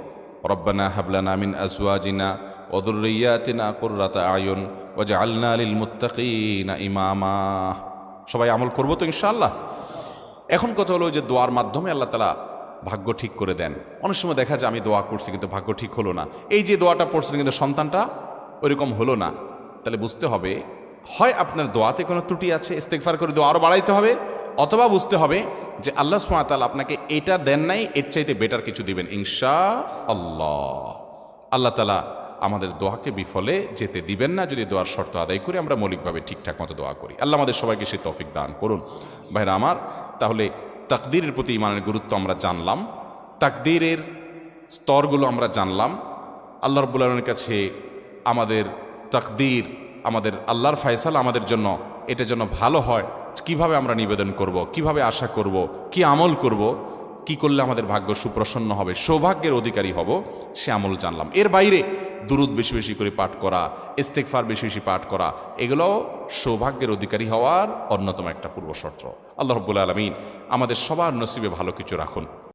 রব্বানা হাব লানা মিন আজওয়াজিনা ওয়া যুররিয়াতিনা কুররাতা আয়ুন ওয়াজআলনা লিল মুত্তাকিনা ইমামা। সবাই আমল করবো তো ইনশাআল্লাহ। এখন কথা হলো যে দোয়ার মাধ্যমে আল্লাহ তাআলা ভাগ্য ঠিক করে দেন। অনেক সময় দেখা যায় আমি দোয়া করছি কিন্তু ভাগ্য ঠিক হলো না, এই যে দোয়াটা পড়ছেন কিন্তু সন্তানটা ওইরকম হলো না, তাহলে বুঝতে হবে হয় আপনার দোয়াতে কোনো ত্রুটি আছে, ইস্তেগফার করে দোয়া আরও বাড়াইতে হবে, অথবা বুঝতে হবে যে আল্লাহ সুবহানাহু ওয়া তাআলা আপনাকে এটা দেন নাই, এর চাইতে বেটার কিছু দিবেন ইনশাআল্লাহ। আল্লাহ তাআলা আমাদের দোয়াকে বিফলে যেতে দিবেন না যদি দোয়ার শর্ত আদায় করে আমরা মৌলিকভাবে ঠিকঠাক মতো দোয়া করি। আল্লাহ আমাদের সবাইকে সেই তৌফিক দান করুন। ভাইরা আমার, তাহলে তাকদীরের প্রতি ঈমানের গুরুত্ব আমরা জানলাম, তাকদীরের স্তরগুলো আমরা জানলাম। আল্লাহ রাব্বুল আলামিনের কাছে আমাদের তাকদীর, আমাদের আল্লাহর ফয়সালা আমাদের জন্য, এটা যেন ভালো হয়, কিভাবে আমরা নিবেদন করব, কিভাবে আশা করব, কি আমল করব, কি করলে আমাদের ভাগ্য সুপ্রসন্ন হবে, সৌভাগ্যের অধিকারী হব, সে আমল জানলাম। এর বাইরে দুরূদ বেশি বেশি করে পাঠ করা, ইস্তেগফার বেশি বেশি পাঠ করা, এগুলোও সৌভাগ্যের অধিকারী হওয়ার অন্যতম একটা পূর্বশর্ত। আল্লাহ রাব্বুল আলামিন আমাদের সবার নসিবে ভালো কিছু রাখুন।